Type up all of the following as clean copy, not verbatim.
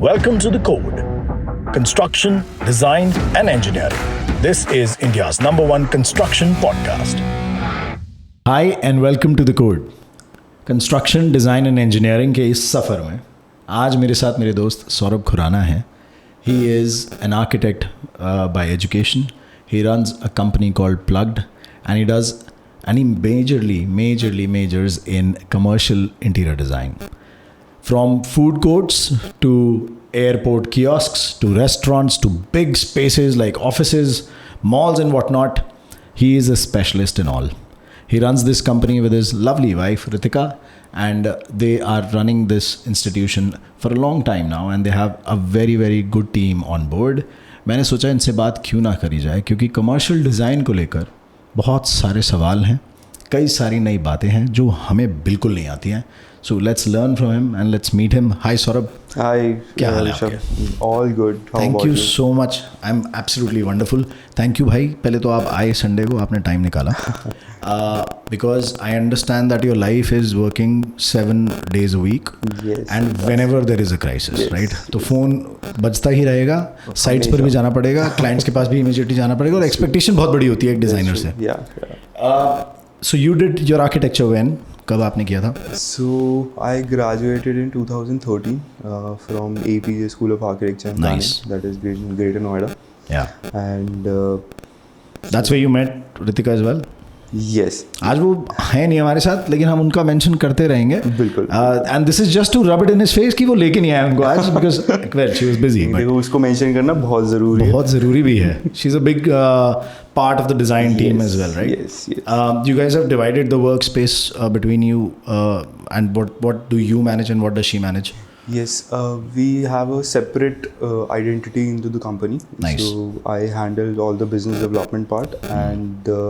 Welcome to The Code. Construction, design and engineering. This is India's #1 construction podcast. Hi and welcome to The Code. Construction, design and engineering के इस सफ़र में आज मेरे साथ मेरे दोस्त सौरभ खुराना हैं. He is an architect by education. He runs a company called plugged and he does and he majors in commercial interior design. From food courts to airport kiosks to restaurants to big spaces like offices, malls and whatnot, he is a specialist in all. He runs this company with his lovely wife Ritika, and they are running this institution for a long time now, and they have a very good team on board. मैंने सोचा इनसे बात क्यों ना करी जाए, क्योंकि commercial design को लेकर बहुत सारे सवाल हैं, कई सारी नई बातें हैं जो हमें बिल्कुल नहीं आती हैं. So let's learn from him and let's meet him. Hi Saurabh. Hi, क्या हाल है आपके? All good. Thank you so much. I am absolutely wonderful. Thank you भाई. पहले तो आप आए संडे को, आपने टाइम निकाला, because I understand that your life is working 7 days a week and when ever there is a crisis, right? तो phone बजता ही रहेगा, साइट्स पर भी जाना पड़ेगा, क्लाइंट्स के पास भी इमीडिएटली जाना पड़ेगा, और एक्सपेक्टेशन बहुत बड़ी होती है एक डिज़ाइनर से. So you did your architecture when? कब आपने किया था? So I graduated in 2013 from APJ School of Architecture and Nice. Planning, that is based in Greater Noida. Yeah. And That's where you met Ritika as well? yes, आज वो है नहीं हमारे साथ, लेकिन हम उनका मेंशन करते रहेंगे. बिल्कुल. And this is just to rub it in his face कि वो लेके नहीं आया उनको आज, because well she was busy. देखो उसको मेंशन करना बहुत ज़रूरी है. बहुत ज़रूरी भी है. She is a big part of the design team as well, right? Yes. You guys have divided the workspace between you, and what do you manage and what does she manage? Yes, we have a separate identity into the company. Nice. So I handle all the business development part and the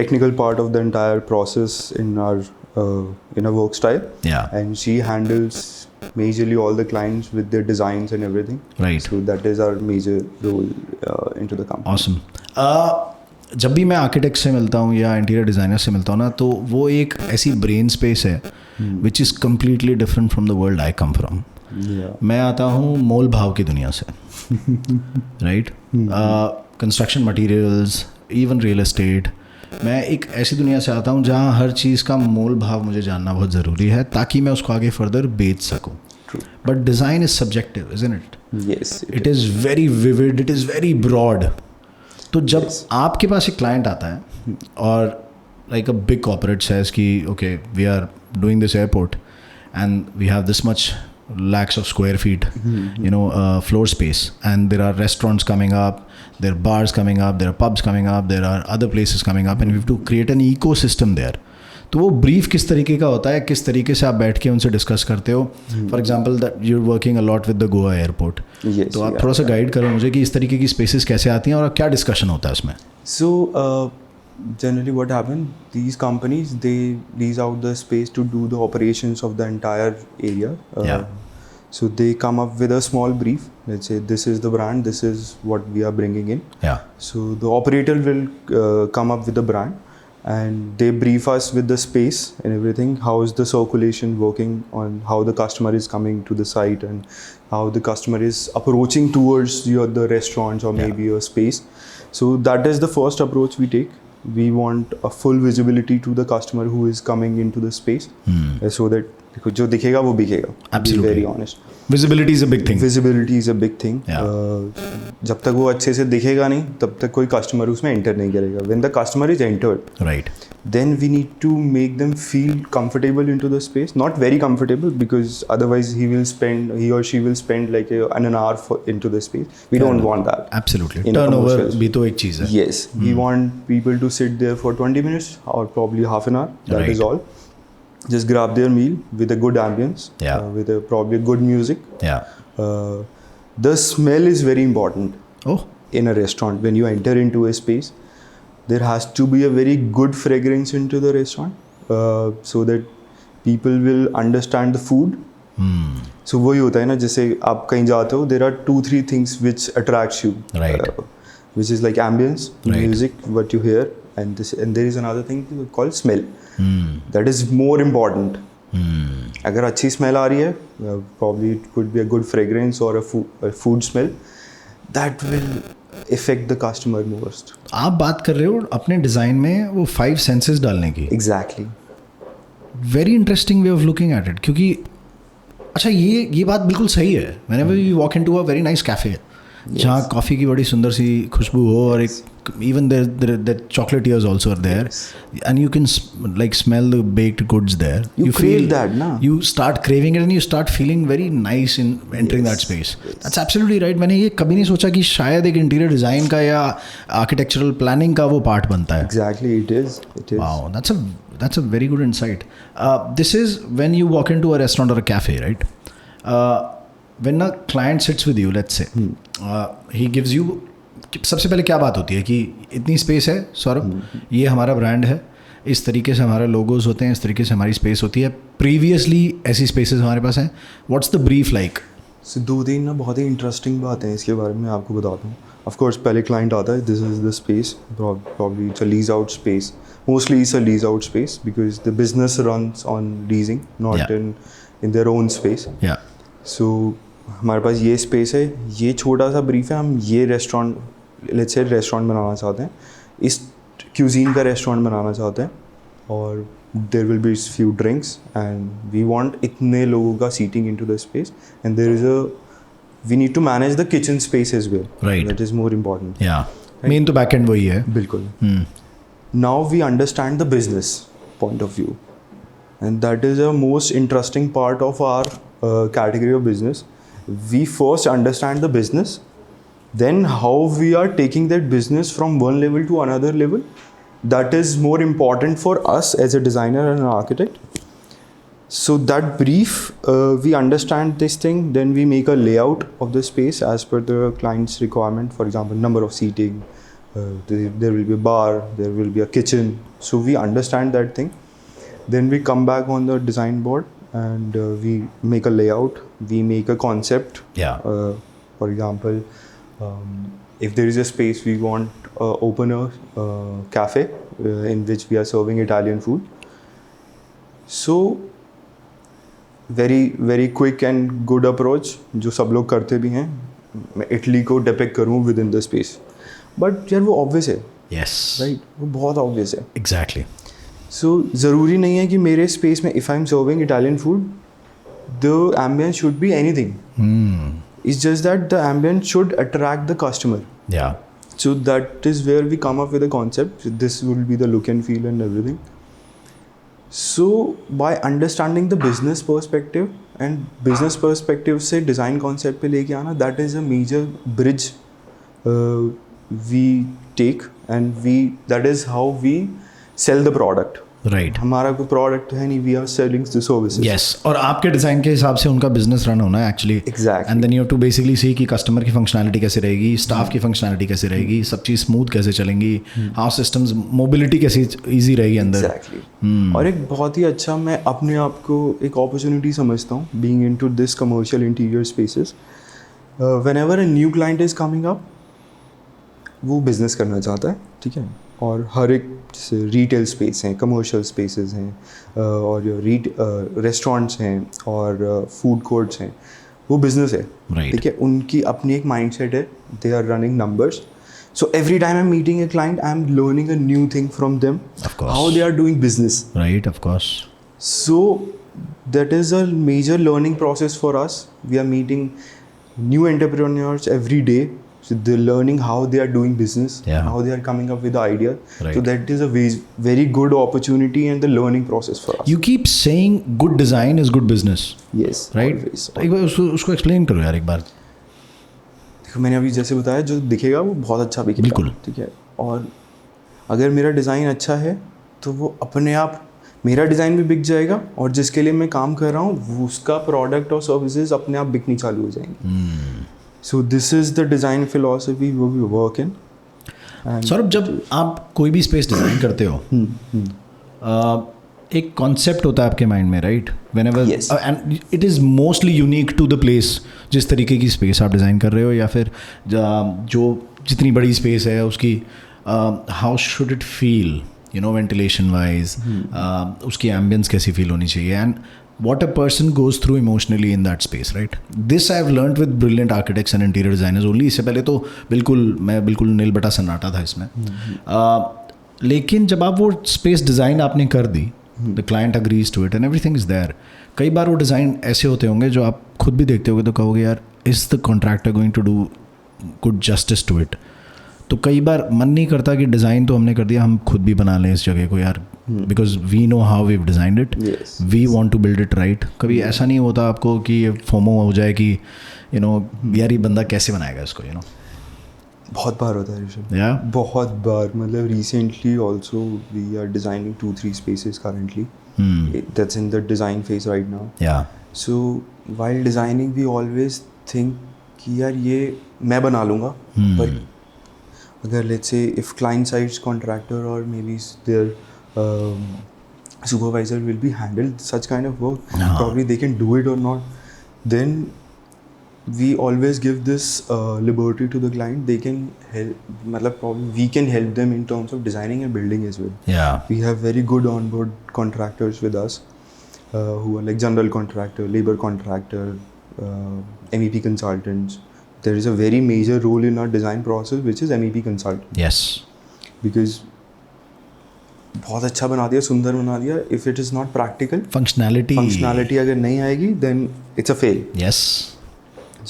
technical part of the entire process in our work style. Yeah. And she handles majorly all the clients with their designs and everything. Right. So that is our major role into the company. Awesome. जब भी मैं architect से मिलता हूँ या interior designer से मिलता हूँ ना, तो वो एक ऐसी ब्रेन स्पेस है which is completely different from the world I come from. मैं आता हूँ मोल भाव की दुनिया से, right? Construction materials, even real estate. मैं एक ऐसी दुनिया से आता हूँ जहाँ हर चीज़ का मोल भाव मुझे जानना बहुत ज़रूरी है ताकि मैं उसको आगे फर्दर बेच सकूँ. But design is subjective, isn't it? Yes. It is very vivid, it is very broad. तो जब आपके पास एक क्लाइंट आता है और like a big corporate says कि okay we are doing this airport and we have this much lakhs of square feet, floor space, and there are restaurants coming up, there are bars coming up, there are pubs coming up, there are other places coming up, and we have to create an ecosystem there. तो वो brief किस तरीके का होता है, किस तरीके से आप बैठ के उनसे डिस्कस करते हो? For example that you are working a lot with the Goa airport. तो आप थोड़ा सा गाइड करो मुझे कि इस तरीके की स्पेसेस कैसे आती हैं और क्या डिस्कशन होता है इसमें? So generally what happens, these companies, they lease out the space to do the operations of the entire area. Yeah. So they come up with a small brief. Let's say this is the brand, this is what we are bringing in. Yeah. So the operator will come up with the brand and they brief us with the space and everything. How is the circulation working, on how the customer is coming to the site and how the customer is approaching towards the restaurants or maybe a space. So that is the first approach we take. We want a full visibility to the customer who is coming into the space, so that जो दिखेगा वो बिकेगा. Absolutely. Be very honest. Visibility is a big thing. Visibility is a big thing. Yeah. जब तक वो अच्छे से दिखेगा नहीं तब तक कोई कस्टमर उसमें एंटर नहीं करेगा. When the customer is entered, Right. then we need to make them feel comfortable into the space. Not very comfortable, because otherwise he or she will spend like an hour into the space. We don't want that. Absolutely. In Turnover commercials. भी तो एक चीज़ है. Yes, we want people to sit there for 20 minutes or probably half an hour. That Right. is all. Just grab their meal with a good ambience. Yeah. With probably good music. Yeah. The smell is very important. Oh. In a restaurant, when you enter into a space, there has to be a very good fragrance into the restaurant, so that people will understand the food. So वही होता है ना, जैसे आप कहीं जाते हो, there are 2-3 things which attracts you. Right. Which is like ambience, Right. music, what you hear, and there is another thing called smell. That is more important. अगर अच्छी स्मेल आ रही है, probably it could be a good fragrance और a food smell, that will effect the customer most. आप बात कर रहे हो अपने डिज़ाइन में वो 5 सेंसेस डालने की. Exactly. Very interesting way of looking at it. क्योंकि अच्छा ये बात बिल्कुल सही है. Whenever you walk into a very nice cafe जहाँ कॉफ़ी की बड़ी सुंदर सी खुशबू हो और एक even the chocolatiers also are there, and you can like smell the baked goods there. You crave that, na? You start craving it and you start feeling very nice in entering that space. That's absolutely right. मैंने ये कभी नहीं सोचा कि शायद एक interior design का या आर्किटेक्चरल प्लानिंग का वो पार्ट बनता है. Exactly, it is. Wow, that's a very good insight. This is when you walk into a restaurant or a cafe, right? When a client sits with you, let's say, he gives you, सबसे पहले क्या बात होती है कि इतनी space है सौरभ, ये हमारा ब्रांड है, इस तरीके से हमारे लोगोस होते हैं, इस तरीके से हमारी स्पेस होती है, प्रीवियसली ऐसी स्पेसेस हमारे पास हैं. What's the brief like? So 2-3 ना बहुत ही इंटरेस्टिंग बात है इसके बारे में आपको बताता हूँ. ऑफ कोर्स पहले क्लाइंट आता है, this is the space, probably it's a lease out space, mostly it's a lease out space because the business runs on leasing, not in their own space. So हमारे पास ये space है, ये छोटा सा ब्रीफ है, हम ये रेस्टोरेंट, लेट्स से रेस्टोरेंट बनाना चाहते हैं, इस क्यूजीन का रेस्टोरेंट बनाना चाहते हैं, और there will be few drinks and we want इतने लोगों का seating into the space, and there is we need to manage the kitchen space as well. Right, that is more important. Main तो back end वही है. बिल्कुल. Now we understand the business point of view, and that is a most interesting part of our category of business. We first understand the business, then how we are taking that business from one level to another level. That is more important for us as a designer and an architect. So that brief, we understand this thing, then we make a layout of the space as per the client's requirement. For example, number of seating, there will be a bar, there will be a kitchen. So we understand that thing. Then we come back on the design board and we make a layout, we make a concept. For example, if there is a space, we want open a cafe in which we are serving Italian food. So very very quick and good approach जो सब लोग करते भी हैं, मैं Italy को depict करूँ with in the space, but यार वो ऑब्वियस है. राइट, वो बहुत ऑब्वियस है. एग्जैक्टली. सो ज़रूरी नहीं है कि मेरे स्पेस में if I am serving Italian food the ambience should be anything. It's just that the ambience should attract the customer. So that is where we come up with a concept. This will be the look and feel and everything. So by understanding the business perspective, and business perspective से design concept पे लेके आना, that is a major bridge we take, and that is how we sell the product. Right. हमारा कोई product है नहीं, we are selling the services. Yes. और आपके डिज़ाइन के हिसाब से उनका बिजनेस रन होना है actually. Exactly. And then you have to basically see कि कस्टमर की फंक्शनैलिटी कैसे रहेगी, स्टाफ की फंक्शनैलिटी कैसे रहेगी, सब चीज़ स्मूथ कैसे चलेंगी, हाउ सिस्टम्स, मोबिलिटी कैसी ईजी रहेगी अंदर. Exactly. और एक बहुत ही अच्छा, मैं अपने आप को एक अपॉर्चुनिटी समझता हूँ being into this commercial interior spaces. Whenever a new client is coming up, वो बिजनेस करना चाहता है, ठीक है, और हर एक जैसे रिटेल स्पेस हैं, कमर्शियल स्पेसेस हैं, और रेस्टोरेंट्स हैं और फूड कोर्ट्स हैं, वो बिजनेस है. ठीक है, उनकी अपनी एक माइंडसेट है, they are running numbers. So every time I am meeting a client, I am learning a new thing from them, how they are doing business. Right, of course. So that is a major learning process for us. We are meeting new entrepreneurs every day. So they're learning how they are doing business, how they are coming up with the idea. Right. So that is a very good opportunity and the learning process for us. You keep saying good design is good business. Yes. Right. Always. एक बार उसको explain करो यार एक बार. देखो, मैंने अभी जैसे बताया, जो दिखेगा वो बहुत अच्छा बिकेगा. बिल्कुल. ठीक है, और अगर मेरा डिज़ाइन अच्छा है तो वो अपने आप मेरा डिज़ाइन भी बिक जाएगा, और जिसके लिए मैं काम कर रहा हूँ उसका प्रोडक्ट और सर्विसेज अपने आप बिकनी चालू हो जाएंगी. So this is the design philosophy we work in. Saurabh, जब आप कोई भी स्पेस डिज़ाइन करते हो, एक कॉन्सेप्ट होता है आपके माइंड में, right? Whenever, and it is mostly unique to the place. जिस तरीके की स्पेस आप डिज़ाइन कर रहे हो, या फिर जो जितनी बड़ी स्पेस है उसकी how should it feel, you know, ventilation wise, उसकी एम्बियंस कैसी फील होनी चाहिए. And what a person goes through emotionally in that space, right? This I've learned with brilliant architects and interior designers only. इससे पहले तो मैं बिल्कुल नील बटा सन्नाटा था इसमें. लेकिन जब आप वो स्पेस डिज़ाइन आपने कर दी, the client agrees to it and everything is there. कई बार वो डिज़ाइन ऐसे होते होंगे जो आप खुद भी देखते होगे तो कहोगे यार, is the contractor going to do good justice to it. तो कई बार मन नहीं करता कि डिज़ाइन तो हमने कर दिया, हम खुद भी बना लें इस जगह को यार, because we know how we designed it, we want to build it right. कभी ऐसा नहीं होता आपको कि ये फोमो हो जाए कि यार ये बंदा कैसे बनाएगा इसको, बहुत बार होता है ऋषभ. बहुत बार. मतलब recently also we are designing 2-3 spaces currently. That's in the design phase right now. So while designing we always think कि यार ये मैं बना लूँगा, पर अगर let's say if client side's contractor or maybe their supervisor will be handled such kind of work, probably they can do it or not, then we always give this liberty to the client. They can help, matlab probably we can help them in terms of designing and building as well. We have very good onboard contractors with us who are like general contractor, labor contractor, MEP consultants. There is a very major role in our design process which is MEP consultant. Yes. Because बहुत अच्छा बना दिया, सुंदर बना दिया. If it is not practical, functionality अगर नहीं आएगी, then it's a fail. Yes.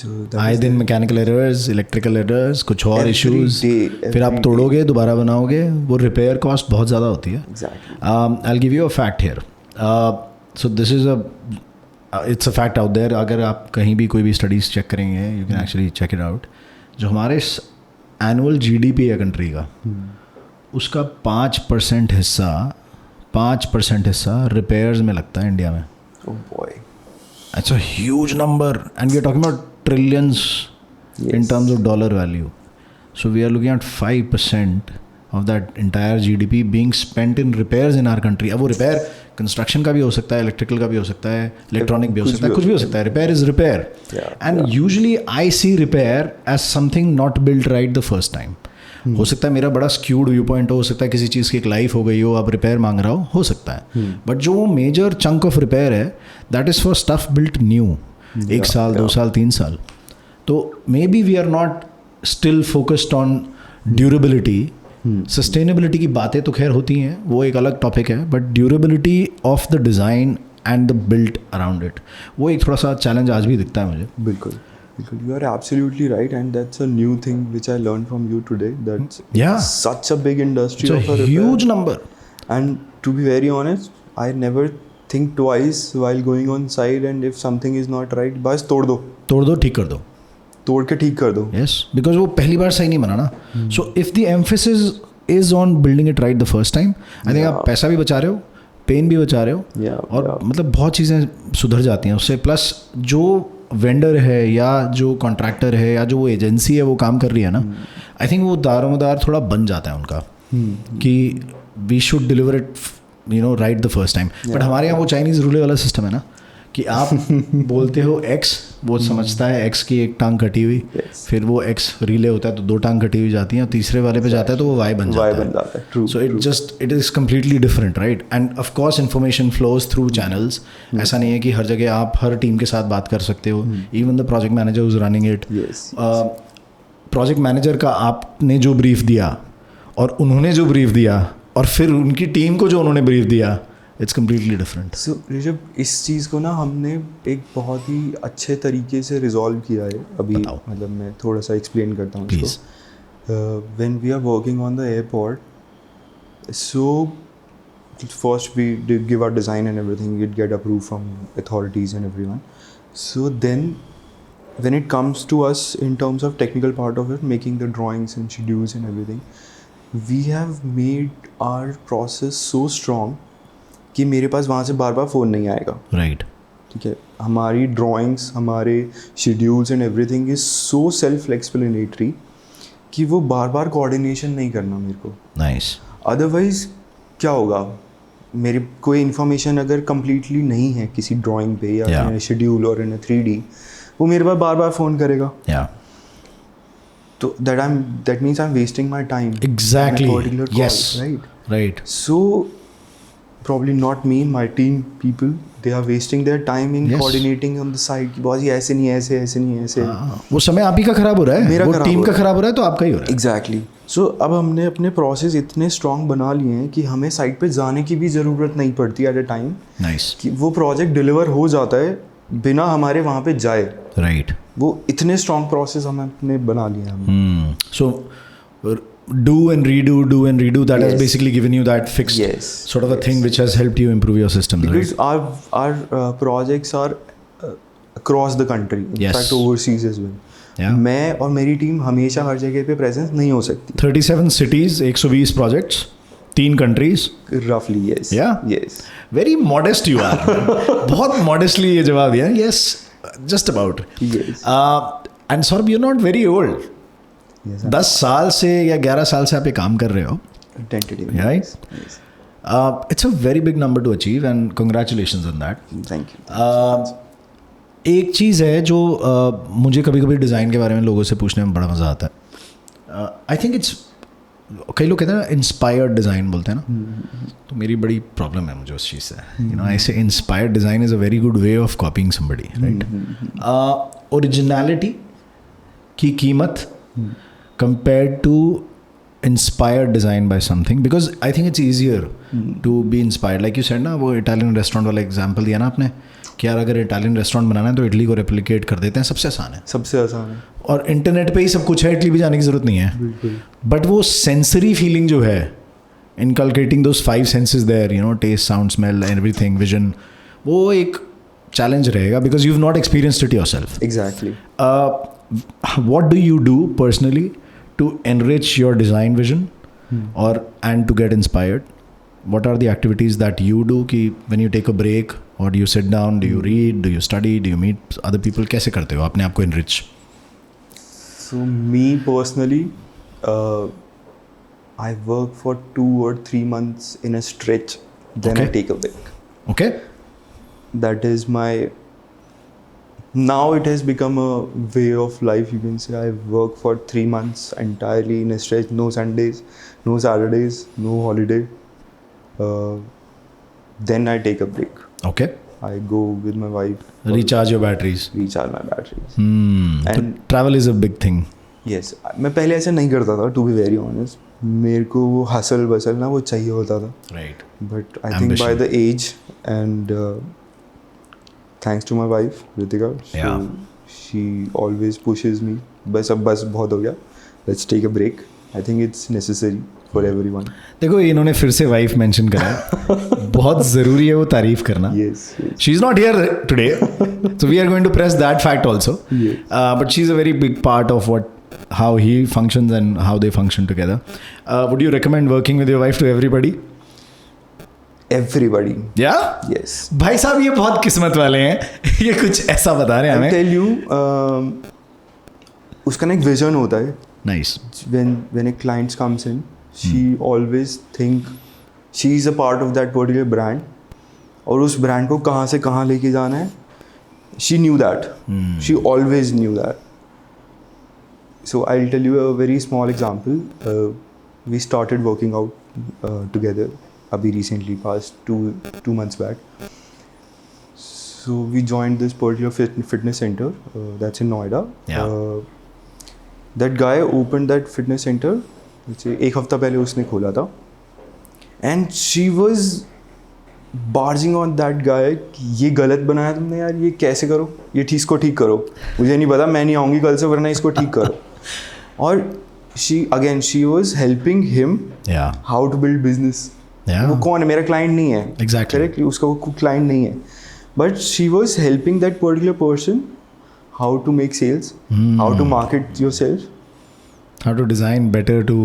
So आए दिन मैकेनिकल एरर्स, इलेक्ट्रिकल एरर्स, कुछ और इश्यूज, फिर आप तोड़ोगे, दोबारा बनाओगे, वो रिपेयर कॉस्ट बहुत ज़्यादा होती है. Exactly. I'll give you a fact here. So this is it's a fact out there. अगर आप कहीं भी कोई भी स्टडीज़ चेक करेंगे, you can actually check it out. जो हमारे एनुअल GDP है कंट्री का, उसका 5% हिस्सा रिपेयर्स में लगता है इंडिया में. Oh boy. It's a huge number and we are talking about trillions in terms of dollar value. So we are looking at 5% of that entire GDP being spent in repairs in our country. अब वो repair construction का भी हो सकता है, electrical का भी हो सकता है, इलेक्ट्रॉनिक भी हो सकता है, कुछ भी हो सकता है. Repair is repair. And usually I see repair as something not build right the first time. हो सकता है मेरा बड़ा स्क्यूड व्यू पॉइंट हो सकता है, किसी चीज़ की एक लाइफ हो गई हो, आप रिपेयर मांग रहा हो सकता है. बट जो मेजर चंक ऑफ रिपेयर है, that is for stuff built new, 1 साल 2 साल 3 साल. तो maybe we are not still focused on durability. Sustainability की बातें तो खैर होती हैं, वो एक अलग टॉपिक है, but durability of the design and the built around it, वो एक थोड़ा सा चैलेंज आज भी दिखता है मुझे. बिल्कुल. You are absolutely right, and that's a new thing which I learned from you today. That's such a big industry. It's a huge number. And to be very honest, I never think twice while going on site, and if something is not right, बस तोड़ दो, ठीक कर दो. तोड़ के ठीक कर दो. Yes, because वो पहली बार सही नहीं बना ना. So if the emphasis is on building it right the first time, I think आप पैसा भी बचा रहे हो, पेन भी बचा रहे हो, और मतलब बहुत चीज़ें सुधर जाती हैं उससे. प्लस जो वेंडर है या जो कॉन्ट्रैक्टर है या जो वो एजेंसी है वो काम कर रही है ना, आई थिंक वो दारोमदार थोड़ा बन जाता है उनका कि we should deliver it right the first time. But हमारे यहाँ वो चाइनीज़ रूले वाला सिस्टम है ना कि आप बोलते हो एक्स, वो समझता है एक्स की एक टांग कटी हुई, फिर वो एक्स रिले होता है तो 2 टांग कटी हुई जाती हैं, और तीसरे वाले पे जाता है तो वो वाई बन जाता है. So it is completely different, right. End of course information flows through channels. ऐसा नहीं है कि हर जगह आप हर टीम के साथ बात कर सकते हो. Even the project manager is running it. Project manager का आपने जो ब्रीफ दिया और उन्होंने जो ब्रीफ दिया और फिर उनकी टीम को जो उन्होंने ब्रीफ दिया, इट्स कम्प्लीटली डिफरेंट. सो ऋषभ, इस चीज़ को ना हमने एक बहुत ही अच्छे तरीके से रिजॉल्व किया है अभी. मतलब मैं थोड़ा सा एक्सप्लेन करता हूँ इसको. When we are working on the airport, so first we give our design and everything, it get approve from authorities and everyone. So then when it comes to us in terms of technical part of it, making the drawings and schedules and everything, we have made our process so strong कि मेरे पास वहाँ से बार बार phone नहीं आएगा. Right. ठीक है. हमारी drawings, हमारे schedules and everything is so self explanatory कि वो बार बार कोऑर्डिनेशन नहीं करना मेरे को. नाइस. अदरवाइज क्या होगा, मेरी कोई इन्फॉर्मेशन अगर कम्प्लीटली नहीं है किसी ड्राइंग पे या शेड्यूल और इन 3D, वो मेरे पास बार बार फ़ोन करेगा. तो that means I'm wasting my time. Exactly. On a particular call, yes. Right. Right. So probably not me, my team people, they are wasting their time in Yes. coordinating on the side कि boss ये ऐसे नहीं है, ऐसे नहीं है, ऐसे वो समय आप ही का खराब हो रहा है, मेरा वो खराब टीम हो का रहा है। खराब हो रहा है तो आपका ही हो रहा है. एग्जैक्टली. सो अब हमने अपने प्रोसेस इतने स्ट्रॉन्ग बना लिए हैं कि हमें साइट पे जाने की भी ज़रूरत नहीं पड़ती एट अ टाइम, नाइस. कि वो प्रोजेक्ट डिलीवर हो जाता है बिना हमारे वहाँ पे जाए. राइट. वो इतने स्ट्रॉन्ग प्रोसेस हमें अपने बना लिए हैं हमने. So do and redo, that has Yes. basically given you that fixed Yes. sort of a thing which has helped you improve your systems, Because right? our projects are across the country, in Yes. fact overseas as well. Yeah. मैं और मेरी team हमेशा हर जगह पे presence नहीं हो सकती. 37 cities, 120 projects, 3 countries. Roughly, yes. Yeah? Yes. Very modest you are. बहुत modestly ये जवाब दिया. Yes, just about. Yes. And Saurabh, you're not very old. Yes. 10 साल से या 11 साल से आप ये काम कर रहे हो. Tentatively. Right? Yes. It's a very big number to achieve and congratulations on that. Thank you. एक चीज़ है जो मुझे कभी कभी डिज़ाइन के बारे में लोगों से पूछने में बड़ा मज़ा आता है. आई थिंक इट्स, कई लोग कहते हैं ना इंस्पायर्ड डिज़ाइन बोलते हैं ना, तो मेरी बड़ी प्रॉब्लम है मुझे उस चीज़ से. यू नो, ऐसे inspired design is a very good way of कॉपिंग somebody, right. Originality की कीमत compared to inspired design by something, because I think it's easier to be inspired, like you said ना, वो Italian restaurant वाला example दिया ना आपने, कि यार अगर इटालियन रेस्टोरेंट बनाना है तो इटली को रेप्लिकेट कर देते हैं, सबसे आसान है. सबसे आसान है. और इंटरनेट पे ही सब कुछ है, इटली भी जाने की ज़रूरत नहीं है. बिल्कुल. बट वो सेंसरी फीलिंग जो है, inculcating those 5 senses there, you know, taste, sound, smell, everything, vision, वो एक चैलेंज रहेगा because you've not experienced it yourself. Exactly. What do you do personally to enrich your design vision and to get inspired? What are the activities that you do कि when you take a break or do you sit down, do you read, do you study, do you meet other people? कैसे करते हो अपने आप को enrich? So me personally, I work for 2 or 3 months in a stretch, then I Okay. take a break. Okay? That is my, now it has become a way of life, you can say. I work for 3 months entirely in a stretch, no Sundays, no Saturdays, no holiday. Then I take a break. Okay. I go with my wife, Recharge your batteries. recharge my batteries. So And travel is a big thing. yes, मैं पहले ऐसा नहीं करता था, to be very honest. मेरे को वो hustle bustle ना वो चाहिए होता था. Right. But I think by Ambition. the age and thanks to my wife Ritika, Yeah. she always pushes me. बस अब बस बहुत हो गया. Let's take a break. I think it's necessary for everyone. देखो इन्होंने फिर से वाइफ मेंशन करा है. बहुत ज़रूरी है वो तारीफ करना. Yes. Yes. She's not here today, so we are going to press that fact also. Yes. But she's a very big part of how he functions and how they function together. Would you recommend working with your wife to everybody? Everybody. Yeah? Yes. भाई साहब ये बहुत किस्मत वाले हैं. ये कुछ ऐसा बता रहे हैं I'll हमें. tell you, उसका ना एक vision होता है. Nice. When a client comes in, she always think she is a part of that particular brand, और उस brand को कहाँ से कहाँ लेके जाना है. She knew that. She always knew that. So I'll tell you a very small example. We started working out together. Abhi recently, past two months back. So we joined this particular fitness center that's in Noida. Yeah. That guy opened that fitness center. एक हफ्ता पहले उसने खोला था. And she was barging on that guy कि ये गलत बनाया तुमने यार, ये कैसे करो, ये इसको ठीक करो, मुझे नहीं पता, मैं नहीं आऊँगी कल से, वरना इसको ठीक करो. और she was helping him Yeah. how to build business. Yeah. वो कौन है, मेरा क्लाइंट नहीं है. Exactly. Correctly, उसका वो क्लाइंट नहीं है. But she was helping that particular person how to make sales, how to market yourself. How to design better to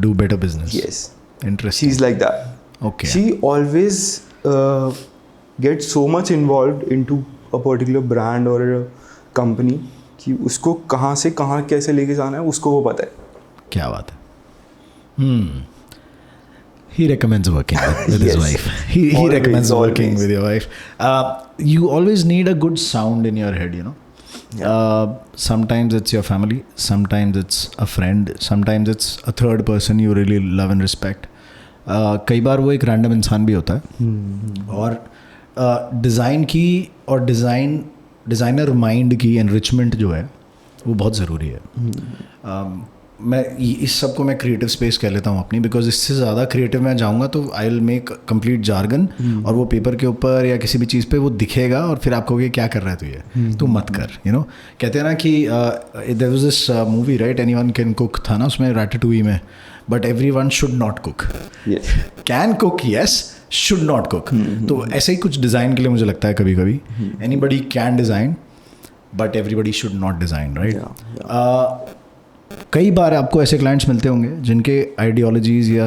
do better business. Yes. Interesting. She's like that. Okay. She always gets so much involved into a particular brand or a company कि उसको कहाँ से कहाँ कैसे लेके जाना है उसको वो पता है. क्या बात है. He recommends working with his Yes. wife. He Always, recommends working always. with your wife. You always need a good sound in your head, you know. Sometimes it's your family, sometimes it's a friend, sometimes it's a third person you really love and respect. कई बार वो एक random इंसान भी होता है. और design की और डिज़ाइनर माइंड की एनरिचमेंट जो है वो बहुत ज़रूरी है। मैं इस सब को मैं क्रिएटिव स्पेस कह लेता हूँ अपनी, बिकॉज इससे ज़्यादा क्रिएटिव मैं जाऊँगा तो I will make complete jargon, और वो पेपर के ऊपर या किसी भी चीज़ पे वो दिखेगा और फिर आप कहोगे क्या कर रहा है तू ये, तू मत कर, यू नो। कहते हैं ना कि there was this movie right, anyone can cook था ना उसमें, रैटाटूई में, but everyone should not cook, can cook yes, should not cook. तो ऐसे ही कुछ डिज़ाइन के लिए मुझे लगता है कभी कभी anybody can design but everybody should not design, right. कई बार आपको ऐसे क्लाइंट्स मिलते होंगे जिनके आइडियोलॉजीज़ या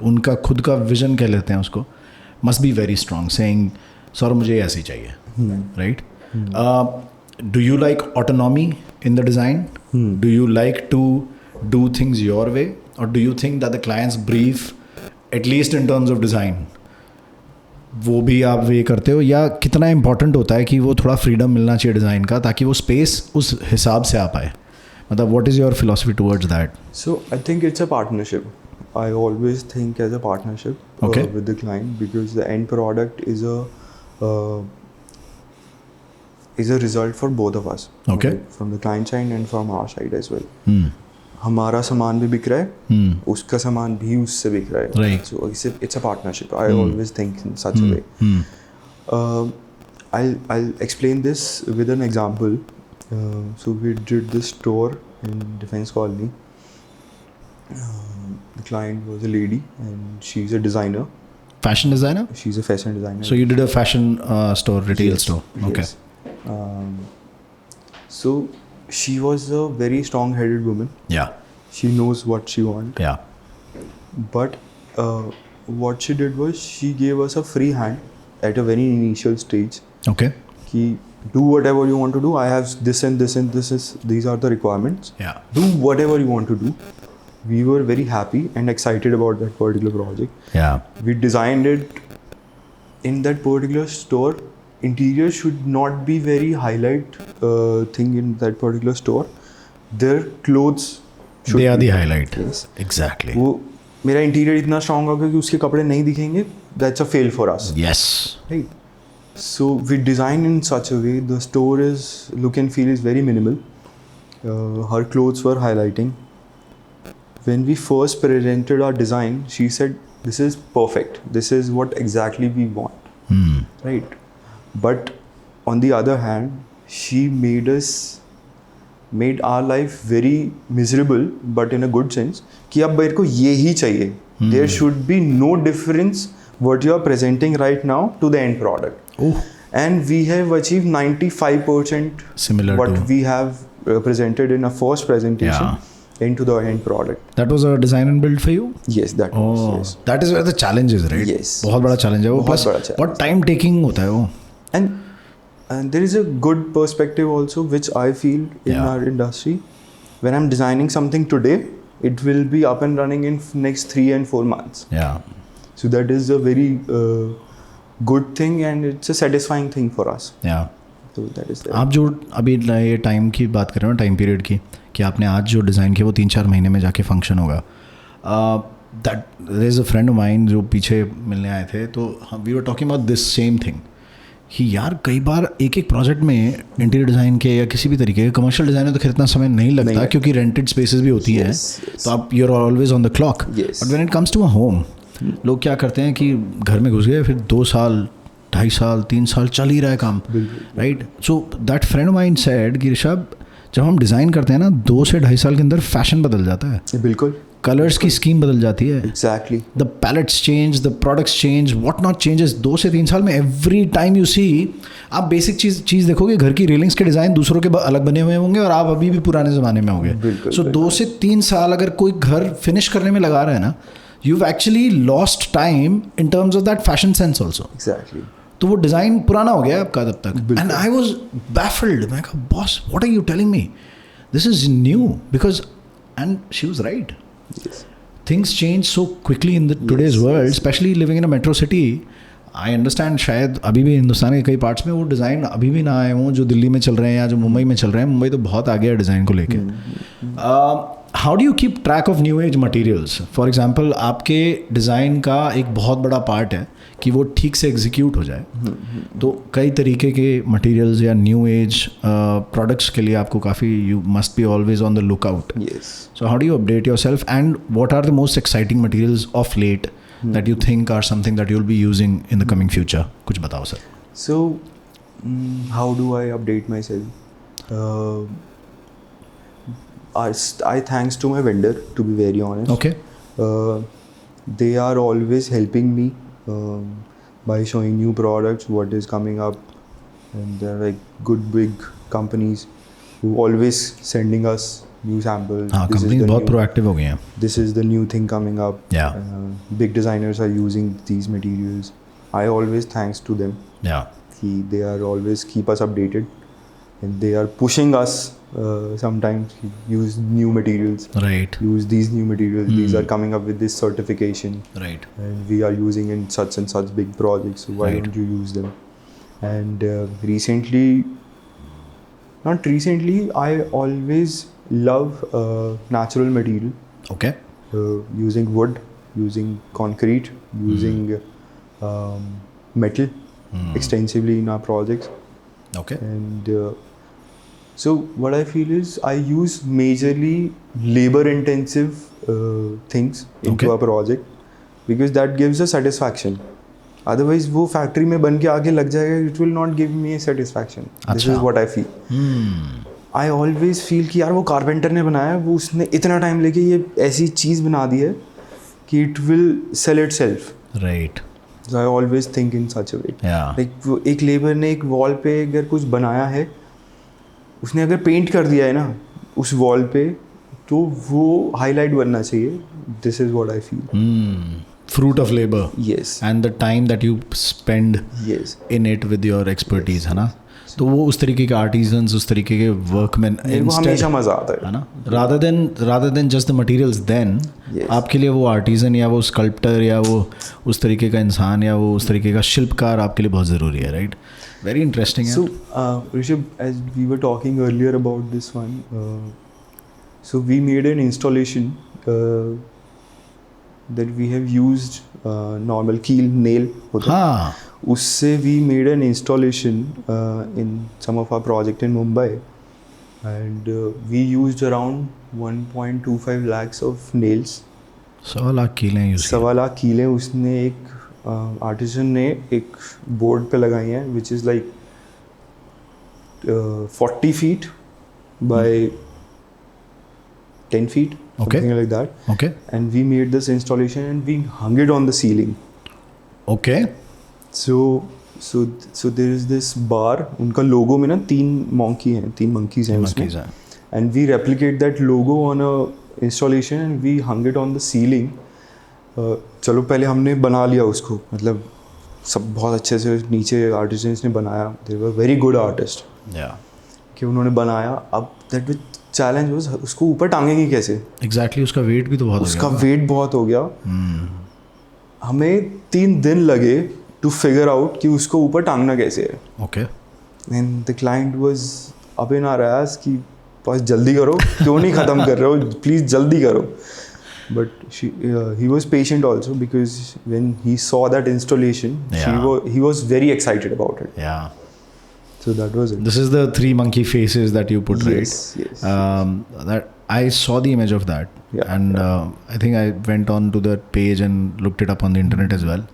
उनका खुद का विजन कह लेते हैं उसको, must be very strong, saying sir मुझे ऐसे ही चाहिए, right. Do you like autonomy in the design? Do you like to do things your way, और do you think that the clients brief at least in terms of design वो भी आप वे करते हो, या कितना इंपॉर्टेंट होता है कि वो थोड़ा फ्रीडम मिलना चाहिए डिज़ाइन का ताकि वो स्पेस उस हिसाब से आ पाए? मतलब what is your philosophy towards that? So I think it's a partnership. I always think as a partnership Okay. with the client, because the end product is a result for both of us. Okay. From the client side and from our side as well. हमारा सामान भी बिक रहा है, उसका सामान भी उससे बिक रहा है. Right. So it's a partnership. I always think in such a way. I'll explain this with an example. So we did this store in Defense Colony. The client was a lady and she's a designer. Fashion designer? She's a fashion designer. So you did a fashion store, retail Yes, store. Okay. Yes. So she was a very strong-headed woman. Yeah. She knows what she wants. Yeah. But what she did was she gave us a free hand at a very initial stage. Okay. Ki do whatever you want to do. I have this and this and these are the requirements. Yeah. Do whatever you want to do. We were very happy and excited about that particular project. Yeah. We designed it in that particular store. Interior should not be very highlight thing in that particular store. Their clothes should They are be the highlight. Yes. Exactly. वो मेरा interior इतना strong होगा कि उसके कपड़े नहीं दिखेंगे. That's a fail for us. Yes. Right. So we design in such a way the store is look and feel is very minimal. Her clothes were highlighting. When we first presented our design, she said, "This is perfect. This is what exactly we want." Right. But on the other hand, she made our life very miserable, but in a good sense. कि अब मेरे को ये ही चाहिए. There should be no difference what you are presenting right now to the end product. And we have achieved 95% Similar what to- we have presented in a first presentation into the end product. That was a design and build for you? Yes, that was. Yes. That is where the challenge is, right? Yes. बहुत बड़ा challenge है वो. बहुत Plus बड़ा challenge. बहुत time taking होता है वो. And there is a good perspective also, which I feel in Yeah. our industry. When I'm designing something today, it will be up and running in next 3 and 4 months. Yeah. So that is a very good thing, and it's a satisfying thing for us. Yeah. So that is there. आप जो अभी ये time की बात कर रहे हो, time period की, कि आपने आज जो डिज़ाइन किया वो 3-4 महीने में जाके फंक्शन होगा. That there is a friend of mine जो पीछे मिलने आए थे, तो we were talking about this same thing कि यार कई बार एक प्रोजेक्ट में इंटीरियर डिज़ाइन के या किसी भी तरीके के कमर्शियल डिज़ाइन में तो खैर इतना समय नहीं लगता क्योंकि रेंटेड स्पेसेस भी होती हैं, तो आप you are always on the clock. But when it comes to a home, लोग क्या करते हैं कि घर में घुस गए, फिर 2 साल 2.5 साल 3 साल चल ही रहा है काम, right. So that friend mind said कि ऋषभ, जब हम डिज़ाइन करते हैं ना 2 से 2.5 साल के अंदर फैशन बदल जाता है. बिल्कुल. कलर्स की स्कीम बदल जाती है. Exactly. The palettes change, the products change, what not changes. 2 से 3 साल में एवरी टाइम यू सी, आप बेसिक चीज़ देखोगे, घर की रेलिंग्स के डिज़ाइन दूसरों के अलग बने हुए होंगे और आप अभी भी पुराने ज़माने में होंगे. सो 2 से 3 साल अगर कोई घर फिनिश करने में लगा रहा है ना, you've actually lost time in terms of that fashion sense also. Exactly. तो वो डिज़ाइन पुराना हो गया आपका तब तक. And I was baffled. मैं कहा boss what are you telling me, this is new. Because and she was right. Things change so quickly in the today's world, specially living in a metro city. I understand शायद अभी भी हिंदुस्तान के कई parts में वो design अभी भी ना आए हों जो दिल्ली में चल रहे हैं या जो मुंबई में चल रहे हैं. मुंबई तो बहुत आगे है डिज़ाइन को लेके. How do you keep track of new age materials? For example आपके डिज़ाइन का एक बहुत बड़ा पार्ट है कि वो ठीक से एग्जीक्यूट हो जाए, तो कई तरीके के मटेरियल्स या न्यू एज प्रोडक्ट्स के लिए आपको काफ़ी, you must be always on the look out. Yes. So how do you update yourself, and what are the most exciting materials of late that you think are something that you'll be using in the coming future? कुछ बताओ sir. So, how do I update myself? I thanks to my vendor, to be very honest. Okay. They are always helping me by showing new products, what is coming up, and they're like good big companies who always sending us new samples. हाँ, This is company the बहुत new- proactive हो गई हैं. This is the new thing coming up. Yeah. Big designers are using these materials. I always thanks to them. Yeah. They are always keep us updated, and they are pushing us sometimes use new materials. Right. Use these new materials. These are coming up with this certification, Right. and we are using in such and such big projects. So why Right. don't you use them? And not recently, I always love natural material. Okay. Using wood, using concrete, using metal extensively in our projects. Okay. And so what I feel is I use majorly labor intensive things into Okay. a project because that gives a satisfaction. Otherwise वो factory में बन के आगे लग जाएगा, it will not give me a satisfaction. This अच्छा. is what I feel. I always feel कि यार वो कारपेंटर ने बनाया, वो उसने इतना टाइम लेके ये ऐसी चीज़ बना दी है कि it will sell itself. Right. So I always think in such a way. Yeah. Like वो एक लेबर ने एक वॉल पे अगर कुछ बनाया है, उसने अगर पेंट कर दिया है ना उस वॉल पे, तो वो हाईलाइट बनना चाहिए. This is what I feel. Fruit of labor. Yes. And the time that you spend Yes. in it with your expertise, है ना? तो वो उस तरीके के artisans, उस तरीके के workmen मेरे को हमेशा मज़ा आता है ना, rather than just the materials, then Yes. आपके लिए वो artisan या वो sculptor या वो उस तरीके का इंसान या वो उस तरीके का शिल्पकार आपके लिए बहुत ज़रूरी है, right? Very interesting. So, Rishabh, as we were talking earlier about this one, so we made an installation that we have used normal keel nail होता है. हाँ. उससे we made an installation in some of our project in Mumbai, and we used around 1.25 lakhs of nails. 1.25 lakh कीलें use 1.25 lakh कीलें उसने एक artisan ने एक बोर्ड पे लगाई हैं, which is like 40 feet by 10 feet, Okay. something like that. Okay. And we made this installation and we hung it on the ceiling. Okay. So there is this bar. उनका लोगो में ना 3 monkeys हैं उसमें. Monkeys हैं. And we replicate that logo on a installation and we hung it on the ceiling. चलो पहले हमने बना लिया उसको, मतलब सब बहुत अच्छे से नीचे आर्टिस्ट्स ने बनाया. They were very good artists. Yeah. कि उन्होंने बनाया. अब that चैलेंज वाज उसको ऊपर टांगेंगे कैसे. Exactly. उसका वेट भी तो बहुत उसका हो गया. वेट बहुत हो गया. हमें 3 दिन लगे टू फिगर आउट कि उसको ऊपर टांगना कैसे है. Okay. And the client was up in our ass कि बस जल्दी करो, क्यों नहीं ख़त्म कर रहे हो, प्लीज़ जल्दी करो. But he was patient also because when he saw that installation he was very excited about it. Yeah. So that was it. This is the 3 monkey faces that you put, Yes, right? yes. That I saw the image of that, Yeah, and I think I went on to that page and looked it up on the internet as well.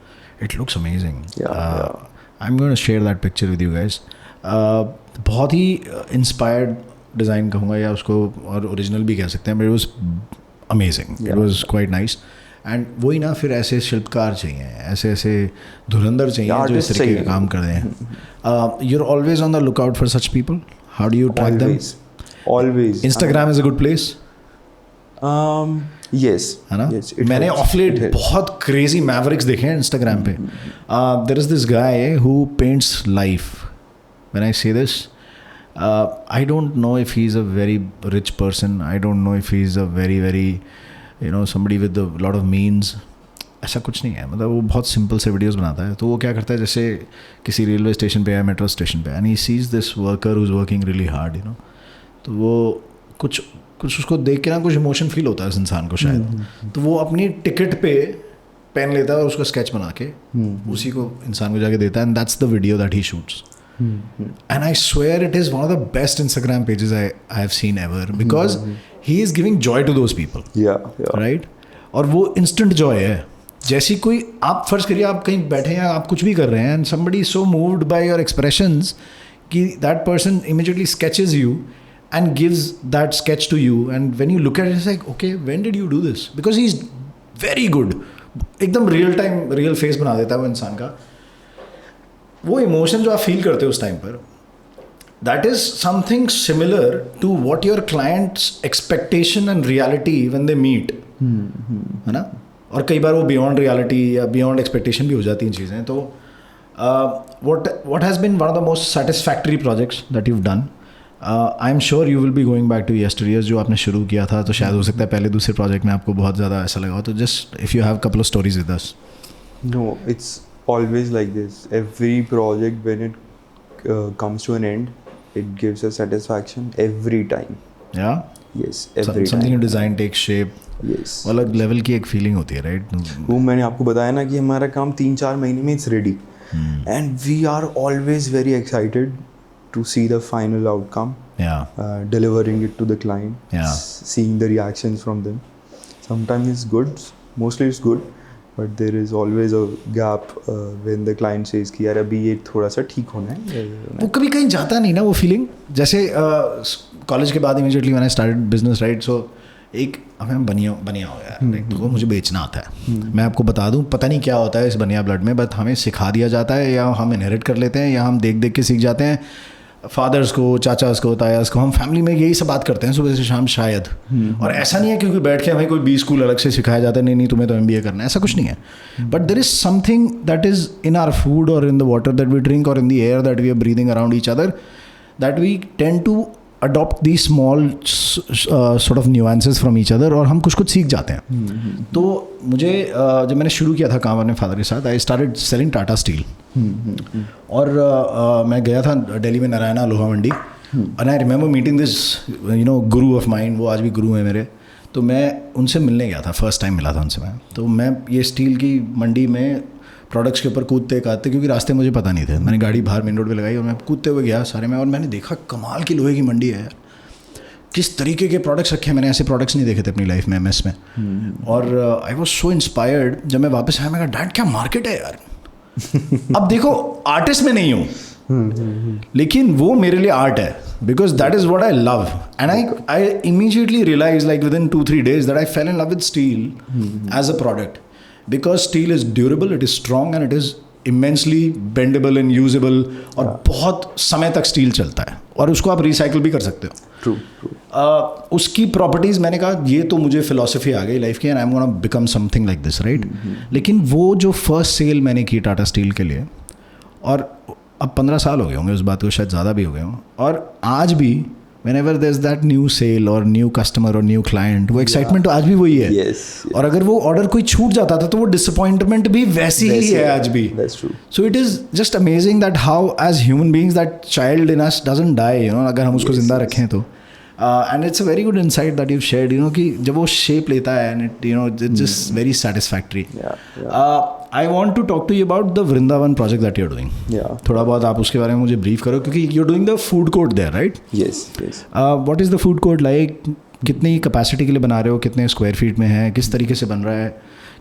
It looks amazing. Yeah, I'm going to share that picture with you guys. बहुत ही inspired design कहूँगा या उसको और original भी कह सकते हैं, but it was amazing. It was quite nice. And वही ना, फिर ऐसे शिल्पकार चाहिए, ऐसे धुरंधर चाहिए जो इस तरीके का काम कर दें. You're always on the lookout for such people. How do you track them? Always. Instagram is a good place. Yes. है ना? Yes, it मैंने helps. Of late It helps. बहुत क्रेजी मैवरिक्स देखे हैं इंस्टाग्राम पे. There is this guy who paints life. When I say this, I don't know if he's a very rich person. I don't know if he's a very somebody with a lot of means. ऐसा कुछ नहीं है, मतलब वो बहुत simple से videos बनाता है. तो वो क्या करता है, जैसे किसी रेलवे स्टेशन पे या मेट्रो स्टेशन पे, and he sees this worker who is working really hard, तो वो कुछ उसको देख के ना कुछ इमोशन फील होता है उस इंसान को शायद, तो वो अपनी टिकट पे पेन लेता है और उसका स्केच बना के उसी को इंसान को जाके देता है, and that's the video that he shoots. And I swear it is one of the best Instagram pages I have seen ever, because he is giving joy to those people. Yeah. Right? और वो instant joy है. जैसी कोई आप फर्ज करिए आप कहीं बैठे हैं, आप कुछ भी कर रहे हैं, and somebody is so moved by your expressions कि that person immediately sketches you and gives that sketch to you, and when you look at it it's like, okay, when did you do this? Because he is very good. एकदम real face बना देता है वो इंसान का. वो emotion जो आप फील करते हो उस टाइम पर, that is something similar to what your clients expectation and reality when they meet, है ना. और कई बार वो बियॉन्ड रियलिटी या बियॉन्ड एक्सपेक्टेशन भी हो जाती हैं चीज़ें. तो what has been one of the most satisfactory projects that you've done? I am sure you will be going back to yesteryears जो आपने शुरू किया था, तो शायद हो सकता है पहले दूसरे प्रोजेक्ट में आपको बहुत ज़्यादा ऐसा लगा हो. तो just if you have couple of stories with us. No, it's always like this. Every project, when it comes to an end, it gives a satisfaction every time. Yeah? Yes, every time. Something you design takes shape. Yes. अलग level की एक feeling होती है, right? वो मैंने आपको बताया ना कि हमारा काम 3-4 महीने में it's ready. And we are always very excited to see the final outcome. Yeah. Delivering it to the client. Yeah. Seeing the reactions from them. Sometimes it's good, mostly it's good. But there is always a gap when the client says कि यार अभी ये थोड़ा सा ठीक होना है. वो कभी कहीं जाता नहीं ना वो फीलिंग. जैसे कॉलेज के बाद इमीडिएटली मैंने स्टार्टेड बिजनेस, राइट? सो एक हमें बनिया हो गया, राइट? तो वो मुझे बेचना आता है. मैं आपको बता दूं, पता नहीं क्या होता है इस बनिया ब्लड में, बट हमें सिखा दिया जाता है, या हम इनहेरिट कर लेते हैं, या हम देख देख के सीख जाते हैं. फादर्स को, चाचास को, तायास को, हम फैमिली में यही सब बात करते हैं सुबह से शाम शायद. और ऐसा नहीं है क्योंकि बैठ के हमें कोई 20 स्कूल अलग से सिखाया जाता है, नहीं तुम्हें तो MBA करना है, ऐसा कुछ नहीं है. But there is something that is in our food और in the water that we drink और in the air that we are breathing around each other, that we tend to adopt the small sort of nuances from each other, और हम कुछ सीख जाते हैं. तो मुझे जब मैंने शुरू किया था काम अपने फादर के साथ, I started selling Tata Steel. और मैं गया था दिल्ली में Narayana Loha Mandi, and I remember meeting this guru of mind. वो आज भी गुरु है मेरे. तो मैं उनसे मिलने गया था, फर्स्ट टाइम मिला था उनसे मैं. तो मैं ये स्टील की मंडी में प्रोडक्ट्स के ऊपर कूदते काटते, क्योंकि रास्ते मुझे पता नहीं थे, मैंने गाड़ी बाहर मेन रोड पे लगाई और मैं कूदते हुए गया सारे में, और मैंने देखा कमाल की लोहे की मंडी है यार, किस तरीके के प्रोडक्ट्स रखे हैं. मैंने ऐसे प्रोडक्ट्स नहीं देखे थे अपनी लाइफ में MS में. और आई वॉज सो इंस्पायर्ड. जब मैं वापस आया, मैं कहा डैड क्या मार्केट है यार. अब देखो आर्टिस्ट में नहीं हूँ, लेकिन वो मेरे लिए आर्ट है, because that is what I love. And I immediately realize like within 2-3 days that I fell in love with steel as a product, because steel is durable, it is strong, and it is immensely bendable and usable, और बहुत समय तक steel चलता है, और उसको आप recycle भी कर सकते हो. ट्रू. उसकी प्रॉपर्टीज़, मैंने कहा ये तो मुझे फिलॉसफी आ गई लाइफ की, and I am gonna become something like this, right? लेकिन वो जो फर्स्ट सेल मैंने की टाटा स्टील के लिए, और अब 15 साल हो गए होंगे उस बात को, शायद ज़्यादा भी हो गए हों, और आज भी whenever there's that new sale or new customer or new client, वो एक्साइटमेंट तो आज भी वही है. Yes. और अगर वो ऑर्डर कोई छूट जाता था तो वो डिसअपॉइंटमेंट भी वैसी ही है आज भी. That's true. So it is just amazing that how as human beings that child in us doesn't die, अगर हम उसको जिंदा रखें तो. And it's a very good insight that you've shared, कि जब वो शेप लेता है, and it's just very satisfactory. I want to talk to you about the Vrindavan project that you're doing. Yeah. थोड़ा बहुत आप उसके बारे में मुझे ब्रीफ करो, क्योंकि you're doing the food court there, right? Yes. What is the food court like? कितनी कैपेसिटी के लिए बना रहे हो, कितने स्क्वायर फीट में है, किस तरीके से बन रहा है?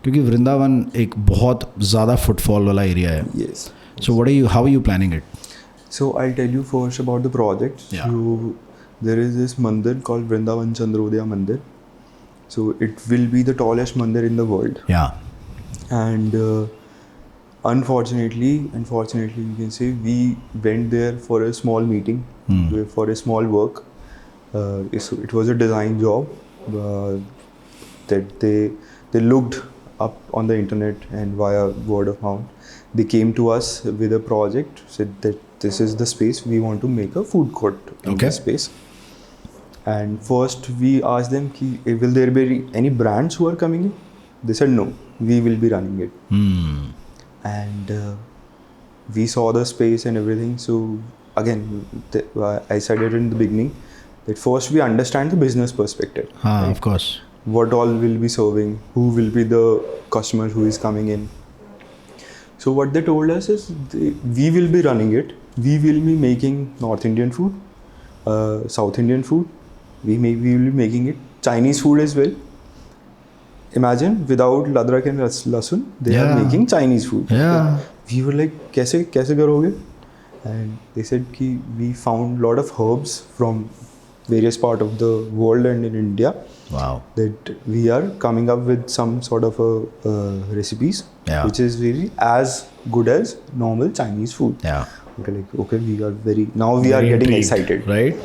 क्योंकि वृंदावन एक बहुत ज़्यादा फुटफॉल वाला एरिया है. Yes. So how are you planning it? So I'll tell you first about the project. Yeah. So there is this mandir called Vrindavan Chandrodaya Mandir. So it will be the tallest mandir in the world. Yeah. And unfortunately you can say, we went there for a small meeting, for a small work. It was a design job that they looked up on the internet, and via word of mouth they came to us with a project, said that this is the space we want to make a food court in this space. And first we asked them ki, will there be any brands who are coming in? They said no, we will be running it. And we saw the space and everything. So again, I said it in the beginning, that first we understand the business perspective. हाँ, of course. What all will be serving, who will be the customer who is coming in. So what they told us is we will be running it. We will be making North Indian food, South Indian food. We will be making it Chinese food as well. Imagine without ladrak and lasun, they are making Chinese food. Yeah. We were like, कैसे करोगे? And they said कि we found lot of herbs from various part of the world and in India. Wow. That we are coming up with some sort of a recipes which is really as good as normal Chinese food. Yeah. Okay, we are getting intrigued, excited. right?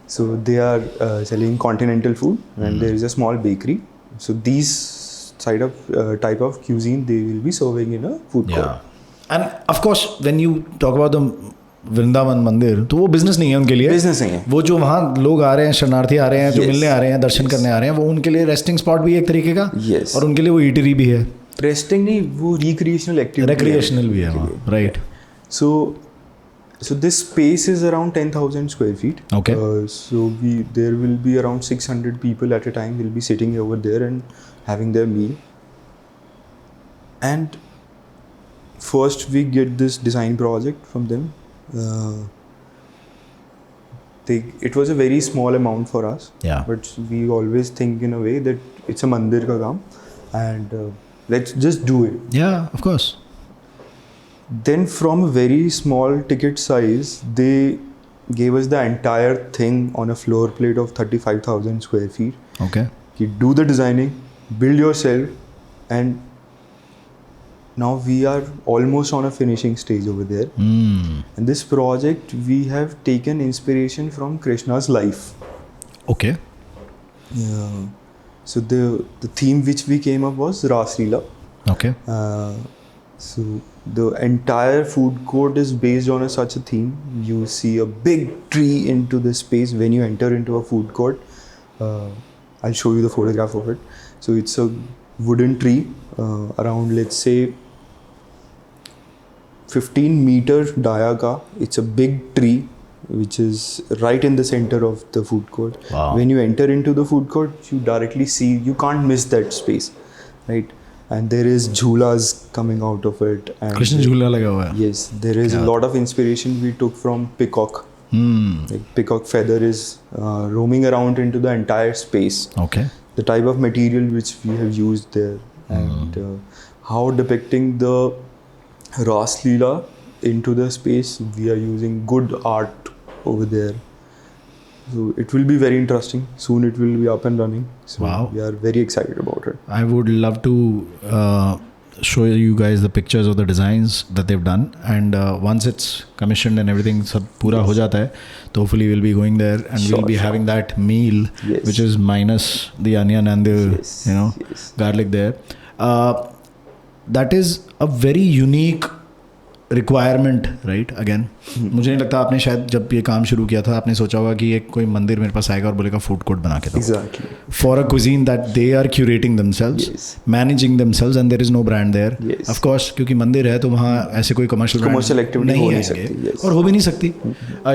So they are selling continental food and there is a small bakery. So these type of cuisine they will be serving in a food court. And of course, when you talk about the Vrindavan मंदिर, तो वो business नहीं है उनके लिए. Business नहीं है. वो जो वहाँ लोग आ रहे हैं, शरणार्थी आ रहे हैं, जो मिलने आ रहे हैं, दर्शन करने आ रहे हैं, वो उनके लिए रेस्टिंग स्पॉट भी है एक तरीके का. और उनके लिए वो ईटरी भी है. रेस्टिंग नहीं, वो रिक्रिएशनल एक्टिविटी. रिक्रिएशनल भी है वहाँ, right. So this space is around 10,000 square feet. Okay. So there will be around 600 people at a time will be sitting over there and having their meal. And first we get this design project from them. It was a very small amount for us. Yeah. But we always think in a way that it's a mandir ka kaam and let's just do it. Yeah, of course. Then from a very small ticket size, they gave us the entire thing on a floor plate of 35,000 square feet. Okay. You do the designing, build yourself, and now we are almost on a finishing stage over there. And this project, we have taken inspiration from Krishna's life. Okay. So the theme which we came up was Ras Leela. Okay. So the entire food court is based on such a theme. You see a big tree into the space when you enter into a food court. I'll show you the photograph of it. So it's a wooden tree around, let's say, 15-meter diameter. It's a big tree which is right in the center of the food court. Wow. When you enter into the food court, you directly see, you can't miss that space, right? And there is jhulas coming out of it. And Krishna jhula laga hua hai. Yes, there is a lot of inspiration we took from peacock. Like peacock feather is roaming around into the entire space. Okay. The type of material which we have used there and how depicting the Ras Leela into the space, we are using good art over there. So it will be very interesting. Soon it will be up and running. So wow. We are very excited about it. I would love to show you guys the pictures of the designs that they've done. And once it's commissioned and everything सब पूरा हो जाता है, तो hopefully we'll be going there and we'll be having that meal, which is minus the onion and the garlic there. That is a very unique requirement, right? Again मुझे नहीं लगता आपने शायद जब ये काम शुरू किया था आपने सोचा होगा कि एक कोई मंदिर मेरे पास आएगा और बोलेगा फूड कोर्ट बना के दो. Exactly. For a cuisine that they are curating themselves, managing themselves and there is no brand there. Of course, क्योंकि मंदिर है तो वहाँ ऐसे कोई commercial activity नहीं हो नहीं आएंगे सकती, और हो भी नहीं सकती.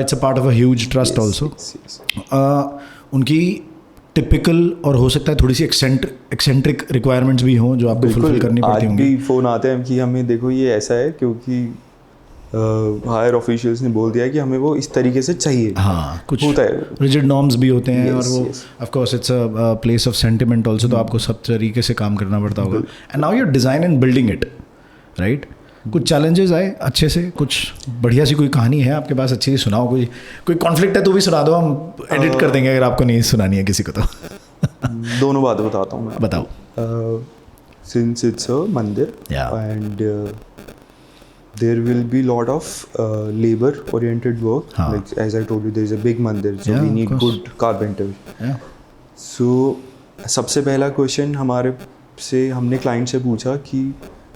It's a part of a huge trust also. उनकी टिपिकल और हो सकता है थोड़ी सी एक्सेंट्रिक रिक्वायरमेंट्स भी हों जो आपको फुलफिल करनी पड़ती होंगी. आज भी फ़ोन आते हैं कि हमें देखो ये ऐसा है क्योंकि हायर ऑफिशियल्स ने बोल दिया है कि हमें वो इस तरीके से चाहिए. हाँ, कुछ होता है, रिजिड नॉर्म्स भी होते हैं और वो of course it's a place of sentiment also, तो आपको सब तरीके से काम करना पड़ता होगा. And now you are design and building it, right? कुछ चैलेंजेस आए अच्छे से, कुछ बढ़िया सी कोई कहानी है आपके पास, अच्छी सी सुनाओ. कोई कॉन्फ्लिक्ट है तो भी सुना दो, हम एडिट कर देंगे अगर आपको नहीं सुनानी है किसी को तो. दोनों बात बताता हूँ मैं. बताओ. सिंस इट्स अ मंदिर and there will be lot of labor oriented work. Like as I told you, there is a big mandir, so we need good carpenters. So सबसे पहला क्वेश्चन हमारे से हमने क्लाइंट से पूछा कि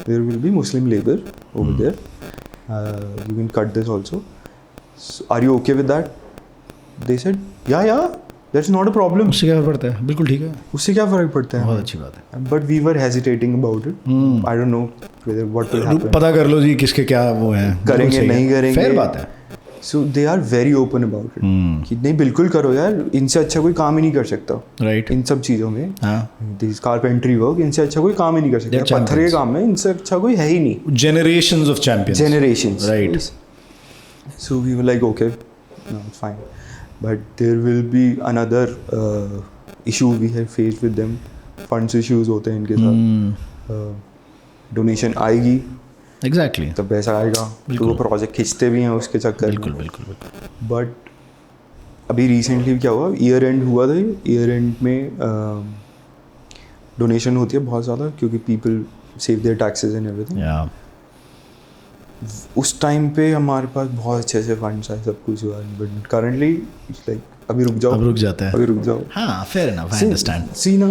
there will be Muslim labor over there. You can cut this also. So, are you okay with that? They said, yeah, that's not a problem. उससे क्या फर्क पड़ता है? बिल्कुल ठीक है. उससे क्या फर्क पड़ता है? बहुत अच्छी बात है. But we were hesitating about it. I don't know whether what will happen. पता कर लो जी किसके क्या वो हैं. करेंगे नहीं करेंगे. फेयर बात है. So they are very open about it कि नहीं बिल्कुल करो यार, इनसे अच्छा कोई काम ही नहीं कर सकता राइट इन सब चीज़ों में। हाँ दिस कारपेंट्री वर्क, इनसे अच्छा कोई काम ही नहीं कर सकता, They're पत्थर के काम में इनसे अच्छा कोई है ही नहीं। generations of champions Generations, right So we were like, okay, no, it's fine. But there will be another issue we have faced with them. Funds issues होते हैं इनके साथ। डोनेशन आएगी exactly तब पैसा आएगा, तो वो प्रोजेक्ट खींचते भी हैं उसके चक्कर में। बिल्कुल बिल्कुल बिल्कुल बट अभी रिसेंटली क्या हुआ, ईयर एंड हुआ था, ईयर एंड में डोनेशन होती है बहुत ज़्यादा क्योंकि people save their taxes and everything. yeah उस टाइम पे हमारे पास बहुत अच्छे से फंड्स आए, सब कुछ हुआ, बट करंटली लाइक अभी रुक जाओ, अब रुक जाता है अभी रुक जाओ। हाँ fair enough I understand सी ना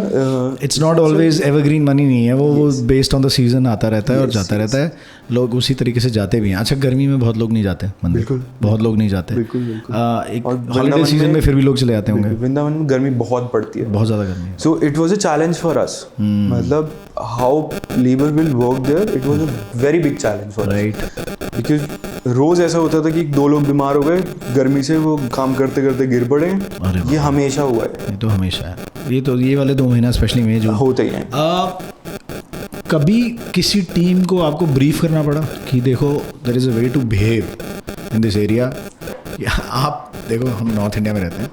it's not always evergreen money नहीं है वो बेस्ड ऑन द सीजन आता रहता है और जाता रहता है, लोग उसी तरीके से जाते भी हैं। अच्छा गर्मी में बहुत लोग नहीं जाते मंदिर, बिल्कुल बहुत लोग नहीं जाते, बिल्कुल बिल्कुल। एक और हॉलीडे वृंदावन सीजन में फिर भी लोग चले जाते होंगे, वृंदावन में गर्मी बहुत पड़ती है, बहुत ज़्यादा गर्मी है। So it was a challenge for us, मतलब how labour will work there, it was a very big challenge for right because रोज ऐसा होता था कि 2 लोग बीमार हो गए गर्मी से, वो काम करते करते गिर पड़े। ये हमेशा हुआ है, ये तो हमेशा है, ये वाले 2 महीना स्पेशली में जो होते ही हैं। कभी किसी टीम को आपको ब्रीफ करना पड़ा कि देखो there is a way to behave in this area? आप देखो हम नॉर्थ इंडिया में रहते हैं,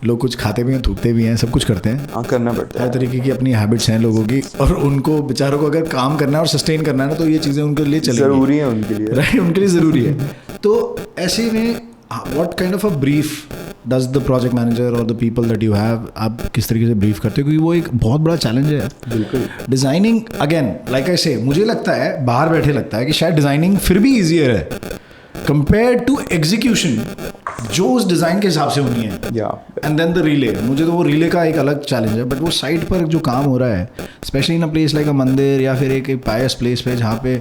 लोग कुछ खाते भी हैं, थूकते भी हैं, सब कुछ करते हैं, हाँ करना पड़ता है, हर तरीके की अपनी हैबिट्स हैं लोगों की, और उनको बेचारों को अगर काम करना है और सस्टेन करना है ना तो ये चीज़ें उनके लिए चलेंगी, ज़रूरी है उनके लिए, राइट उनके लिए ज़रूरी है। तो ऐसे में what kind of a brief does the project manager और the people that you have, आप किस तरीके से ब्रीफ करते हो? क्योंकि वो एक बहुत बड़ा चैलेंज है बिल्कुल। डिज़ाइनिंग अगेन लाइक आई से, मुझे लगता है बाहर बैठे लगता है कि शायद डिज़ाइनिंग फिर भी ईजियर है कंपेयर टू एग्जीक्यूशन जो उस डिज़ाइन के हिसाब से होनी है, एंड देन द रिले। मुझे तो वो रिले का एक अलग चैलेंज है, बट वो साइट पर जो काम हो रहा है specially in a place like अ मंदिर या फिर एक पायस प्लेस पे जहाँ पे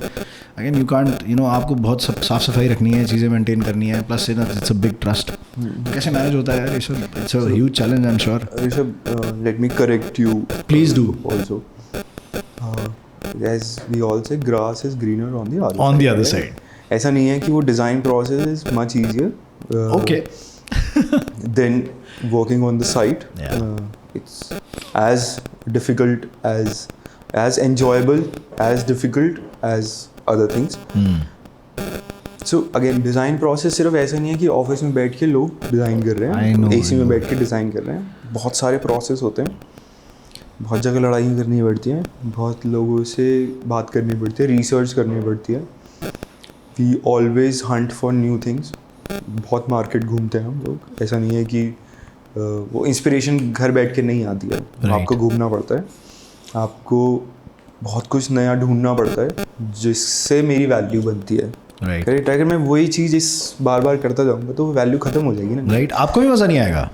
अगेन यू कांट आपको बहुत साफ सफाई रखनी है, चीज़ें मेंटेन करनी है, plus it's a big trust. कैसे मैनेज होता है यार ये सब? It's a huge challenge I am sure. Rishabh, let me correct you, please do also. As we all say, grass is greener on the other side. ऐसा नहीं है कि वो design process is much easier okay then working on the site. It's as difficult as enjoyable, as difficult as other things. So again design process सिर्फ ऐसा नहीं है कि ऑफिस में बैठ के लोग डिज़ाइन कर रहे हैं, एसी में बैठ के डिज़ाइन कर रहे हैं, बहुत सारे प्रोसेस होते हैं, बहुत जगह लड़ाई करनी पड़ती है, बहुत लोगों से बात करनी पड़ती है, रिसर्च करनी पड़ती है। We always hunt for new things, बहुत मार्केट घूमते हैं हम लोग, ऐसा नहीं है कि वो इंस्पिरेशन घर बैठ के नहीं आती है, आपको घूमना पड़ता है, आपको बहुत कुछ नया ढूंढना पड़ता है जिससे मेरी वैल्यू बनती है। राइट, अगर मैं वही चीज़ इस बार बार करता जाऊँगा तो वो वैल्यू ख़त्म हो जाएगी ना। राइट, आपको भी मज़ा नहीं आएगा।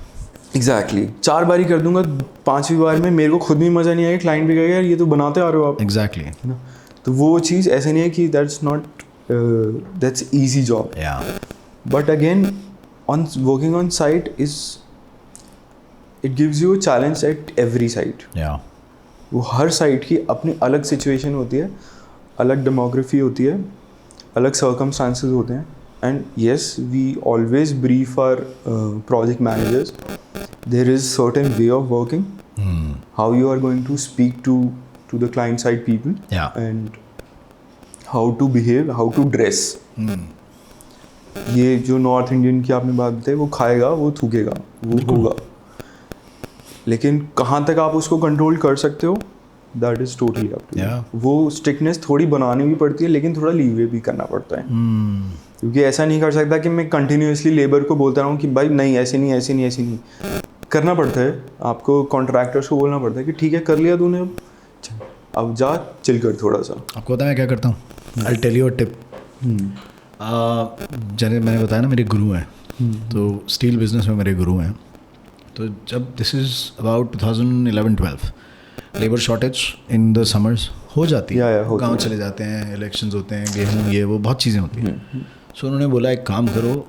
एग्जैक्टली 4 बार ही कर दूंगा, 5वीं बार में मेरे को खुद भी मज़ा नहीं आएगा, क्लाइंट भी कहेगा यार ये तो बनाते आ रहे हो आप। एग्जैक्टली है ना, तो वो चीज़ ऐसे नहीं है कि that's easy job, but again on working on site is it gives you a challenge at every site. वो हर साइट की अपनी अलग सिचुएशन होती है, अलग डेमोग्राफी होती है, अलग सर्कमस्टांसेस होते हैं, and yes, we always brief our project managers. There is certain way of working, how you are going to speak to the client side people, and how to behave, how to dress. ये जो north Indian की आपने बात बताई, वो खाएगा, वो थूकेगा, वो होगा, लेकिन कहाँ तक आप उसको कंट्रोल कर सकते हो, that is totally up to you. वो स्ट्रिक्टनेस थोड़ी बनानी भी पड़ती है, लेकिन थोड़ा लीवे भी करना पड़ता है, क्योंकि ऐसा नहीं कर सकता कि मैं कंटिन्यूसली लेबर को बोलता रहूँ कि भाई नहीं ऐसे नहीं, ऐसे नहीं, ऐसे नहीं। करना पड़ता है, आपको कॉन्ट्रैक्टर्स को बोलना पड़ता है कि ठीक है कर लिया तूने, अब जा चिल कर थोड़ा सा। आपको पता है मैं क्या करता हूँ? I tell you a tip. जैसे मैंने बताया ना मेरे गुरु हैं, तो स्टील बिजनेस में मेरे गुरु हैं, तो जब this is about 2011-12 labour shortage in the summers हो जाती है, गाँव चले जाते हैं, इलेक्शंस होते हैं, गेहूँ ये वो बहुत चीज़ें होती हैं। सो उन्होंने बोला एक काम करो,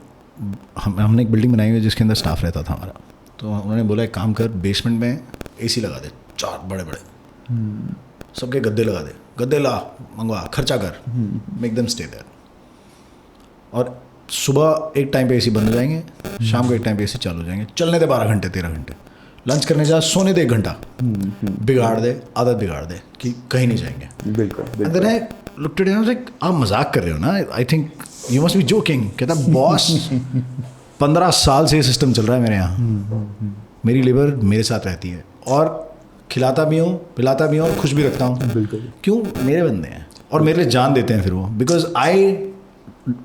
हमने एक बिल्डिंग बनाई हुई है जिसके अंदर स्टाफ रहता था हमारा, तो उन्होंने बोला एक काम कर, बेसमेंट में एसी लगा दे 4 बड़े बड़े, सबके गद्दे लगा दे, गद्दे ला मंगवा, खर्चा कर, मेक देम स्टे देयर, और सुबह एक टाइम पे एसी बंद हो जाएंगे, शाम को एक टाइम पे एसी चालू हो जाएंगे, चलने दे 12 घंटे 13 घंटे, लंच करने जा सोने दे 1 घंटा, बिगाड़ दे, आदत बिगाड़ दे कि कहीं नहीं जाएंगे। बिल्कुल। And then I looked at him, like आप मजाक कर रहे हो ना, I think you must be joking. कहता बॉस 15 साल से ये सिस्टम चल रहा है मेरे यहाँ, मेरी लेबर मेरे साथ रहती है और खिलाता भी हूँ, पिलाता भी हूँ और खुश भी रखता हूँ। बिल्कुल। क्यों? मेरे बंदे हैं और मेरे लिए जान देते हैं फिर वो, because I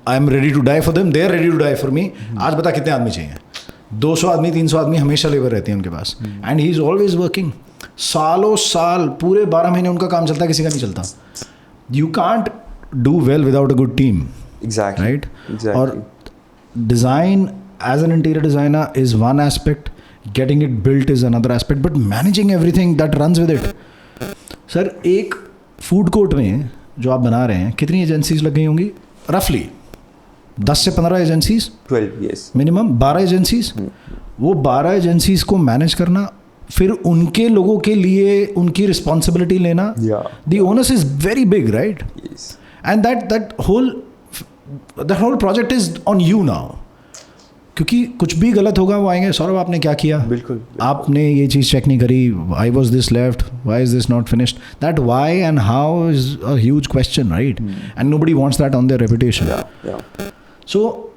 am ready to die for them, they are ready to die for me. आज बता कितने आदमी चाहिए? 200 आदमी 300 आदमी हमेशा लेबर रहती है उनके पास, and he is always working. सालों साल पूरे 12 महीने उनका काम चलता है, किसी का नहीं चलता। You can't do well without a good team, exactly, right? Exactly. और design as an interior designer is one aspect, getting it built is another aspect, but managing everything that runs with it. Sir एक food court में जो आप बना रहे हैं कितनी agencies लग गई होंगी रफली? 10 से 15 एजेंसीज, 12, yes. Minimum 12 agencies. वो 12 एजेंसीज को मैनेज करना, फिर उनके लोगों के लिए उनकी रिस्पॉन्सिबिलिटी लेना, Yeah. The onus is very big, right? Yes. And that whole project is on you now, क्योंकि कुछ भी गलत होगा वो आएंगे, सौरभ आपने क्या किया, बिल्कुल। आपने ये चीज़ चेक नहीं करी, I was this left, why is this not finished, that why and how is a huge question, right? And nobody wants that on their reputation. So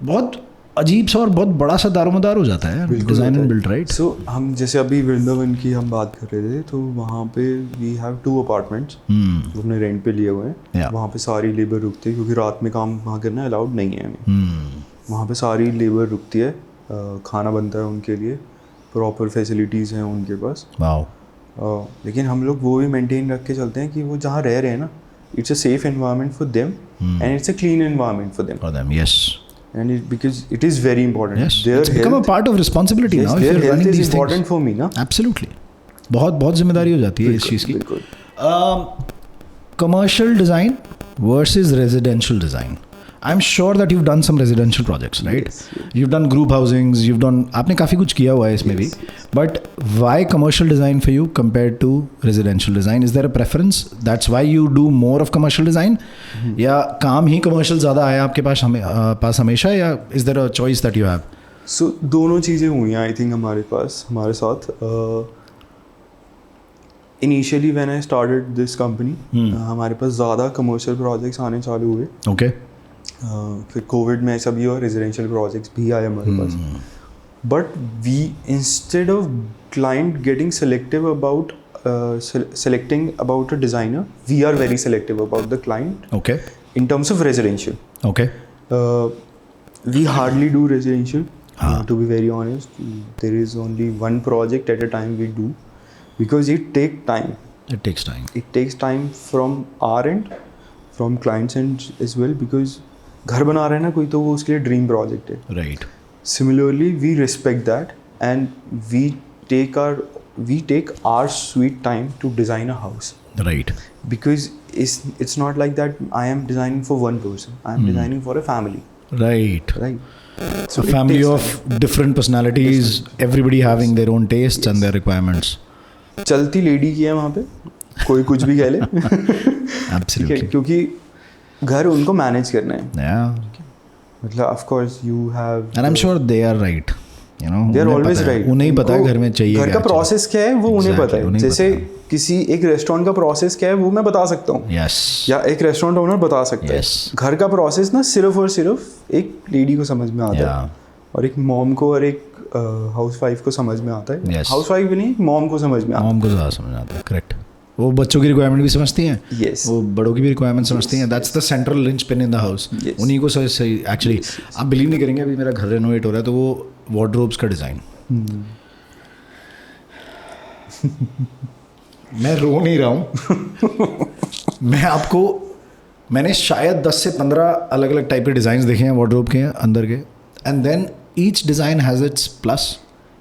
बहुत अजीब सा और बहुत बड़ा सा दारोमदार हो जाता है डिज़ाइन एंड बिल्ड, राइट? सो हम जैसे अभी वृंदावन की हम बात कर रहे थे, तो वहाँ पे वी हैव 2 अपार्टमेंट्स जो हमने रेंट पे लिए हुए हैं। Yeah. वहाँ पे सारी लेबर रुकती है, क्योंकि रात में काम वहाँ करना अलाउड नहीं है हमें। वहाँ पे सारी लेबर रुकती है, खाना बनता है उनके लिए, प्रॉपर फैसिलिटीज़ हैं उनके पास। वाओ। लेकिन हम लोग वो भी मेंटेन रख के चलते हैं कि वो जहाँ रह रहे हैं ना, it's a safe environment for them and it's a clean environment for them. For them, yes. And because it is very important. Yes. Their It's become a part of responsibility yes, now. if their you're health running is these important things. for me, ना? Absolutely. बहुत जिम्मेदारी हो जाती है इस चीज़ की। बिल्कुल। Commercial design versus residential design. I'm sure that you've done some residential projects, right? Yes, yes. You've done group housings, you've done, आपने काफ़ी कुछ किया हुआ है इसमें भी. But why commercial design for you compared to residential design? Is there a preference? That's why you do more of commercial design? या काम ही commercial ज़्यादा आया आपके पास हमेशा, या is there a choice that you have? So दोनों चीज़ें हुई हैं आई थिंक हमारे साथ। Initially when I started this company, हमारे पास ज़्यादा कमर्शियल प्रोजेक्ट्स आने चालू हुए। Okay. फिर कोविड में ऐसा भी हुआ, रेजिडेंशियल प्रोजेक्ट्स भी आए हमारे पास। But we instead of client getting selective about selecting about a designer, we are very selective about the client. Okay. In terms of residential. Okay. We hardly do residential. To be very honest, there is only one project at a time we do, because it takes time. It takes time. It takes time from our end, from clients end as well, because घर बना रहे हैं ना कोई, तो वो उसके लिए ड्रीम प्रोजेक्ट है। Right. Similarly, we respect that, and we take our sweet time to design a house, Right. because it's not like that I am designing for one person, I am designing for a family, Right. right? So it family takes of different personalities, everybody having their own tastes and their requirements. चलती lady की है वहाँ पे, कोई कुछ भी कह ले। ठीक है, क्योंकि घर उनको मैनेज करना है। Yeah. मतलब of course you have, And I'm sure they are right. You know, they are उन्हें ऑलवेज पता है, राइट। उन्हें ही पता है घर में चाहिए घर क्या का चाहिए। प्रोसेस क्या है वो उन्हें Exactly, पता है। उन्हें जैसे पता है। किसी एक रेस्टोरेंट का प्रोसेस क्या है वो मैं बता सकता हूँ, Yes. या एक रेस्टोरेंट ओनर बता सकता Yes. है। घर का प्रोसेस ना सिर्फ और सिर्फ एक लेडी को समझ में आता Yeah. है, और एक मॉम को और एक हाउसवाइफ को समझ में आता है। Yes. हाउसवाइफ भी नहीं, मॉम को समझ में आता मॉम को ज़्यादा समझ आता है। करेक्ट। वो बच्चों की रिक्वायरमेंट भी समझती हैं, है। यस, वो बड़ों की भी रिक्वायरमेंट समझती हैं। That's the central lynch pin in the house. Yes. उन्हीं को सही एक्चुअली आप बिलीव नहीं करेंगे, अभी मेरा घर रेनोवेट हो रहा है तो वो वार्डरोब्स का डिज़ाइन, मैं रो नहीं रहा हूँ। मैंने शायद 10 से 15 अलग अलग टाइप के डिज़ाइन देखे हैं वार्डरोब के अंदर के, and then each design has its plus,